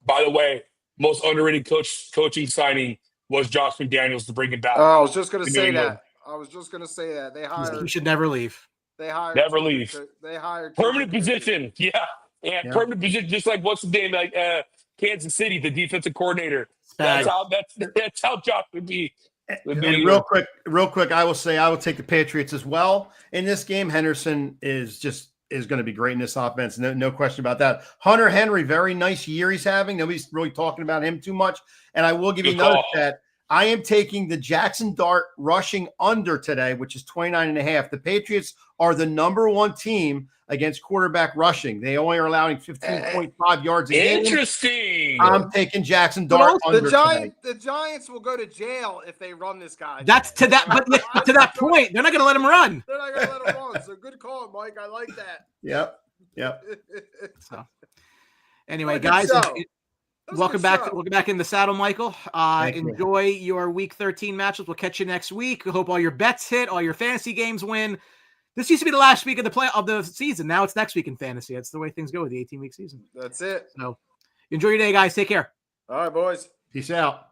By the way, most underrated coaching signing was Josh McDaniels to bring him back. Oh, I was just going to say that. They hired. He should never leave. They hired. Never leave. They hired. Permanent position. Yeah. And permanent position, just like what's the name? Like Kansas City, the defensive coordinator. That's how Josh would be. And real quick, I will say I will take the Patriots as well in this game. Henderson is going to be great in this offense. No question about that. Hunter Henry, very nice year he's having. Nobody's really talking about him too much. And I will give you another stat. I am taking the Jackson Dart rushing under today, which is 29.5. The Patriots are the number 1 team against quarterback rushing. They only are allowing 15.5 yards a game. Interesting. I'm taking Jackson Dart under today. The Giants will go to jail if they run this guy. That's to that, but to that point, they're not going to let him run. They're not going to let him run. So good call, Mike. I like that. Yep. So, anyway, guys. Welcome back in the saddle, Michael. Enjoy your Week 13 matchups. We'll catch you next week. I hope all your bets hit, all your fantasy games win. This used to be the last week of the season. Now it's next week in fantasy. That's the way things go with the 18-week season. That's it. So enjoy your day, guys. Take care. All right, boys. Peace out.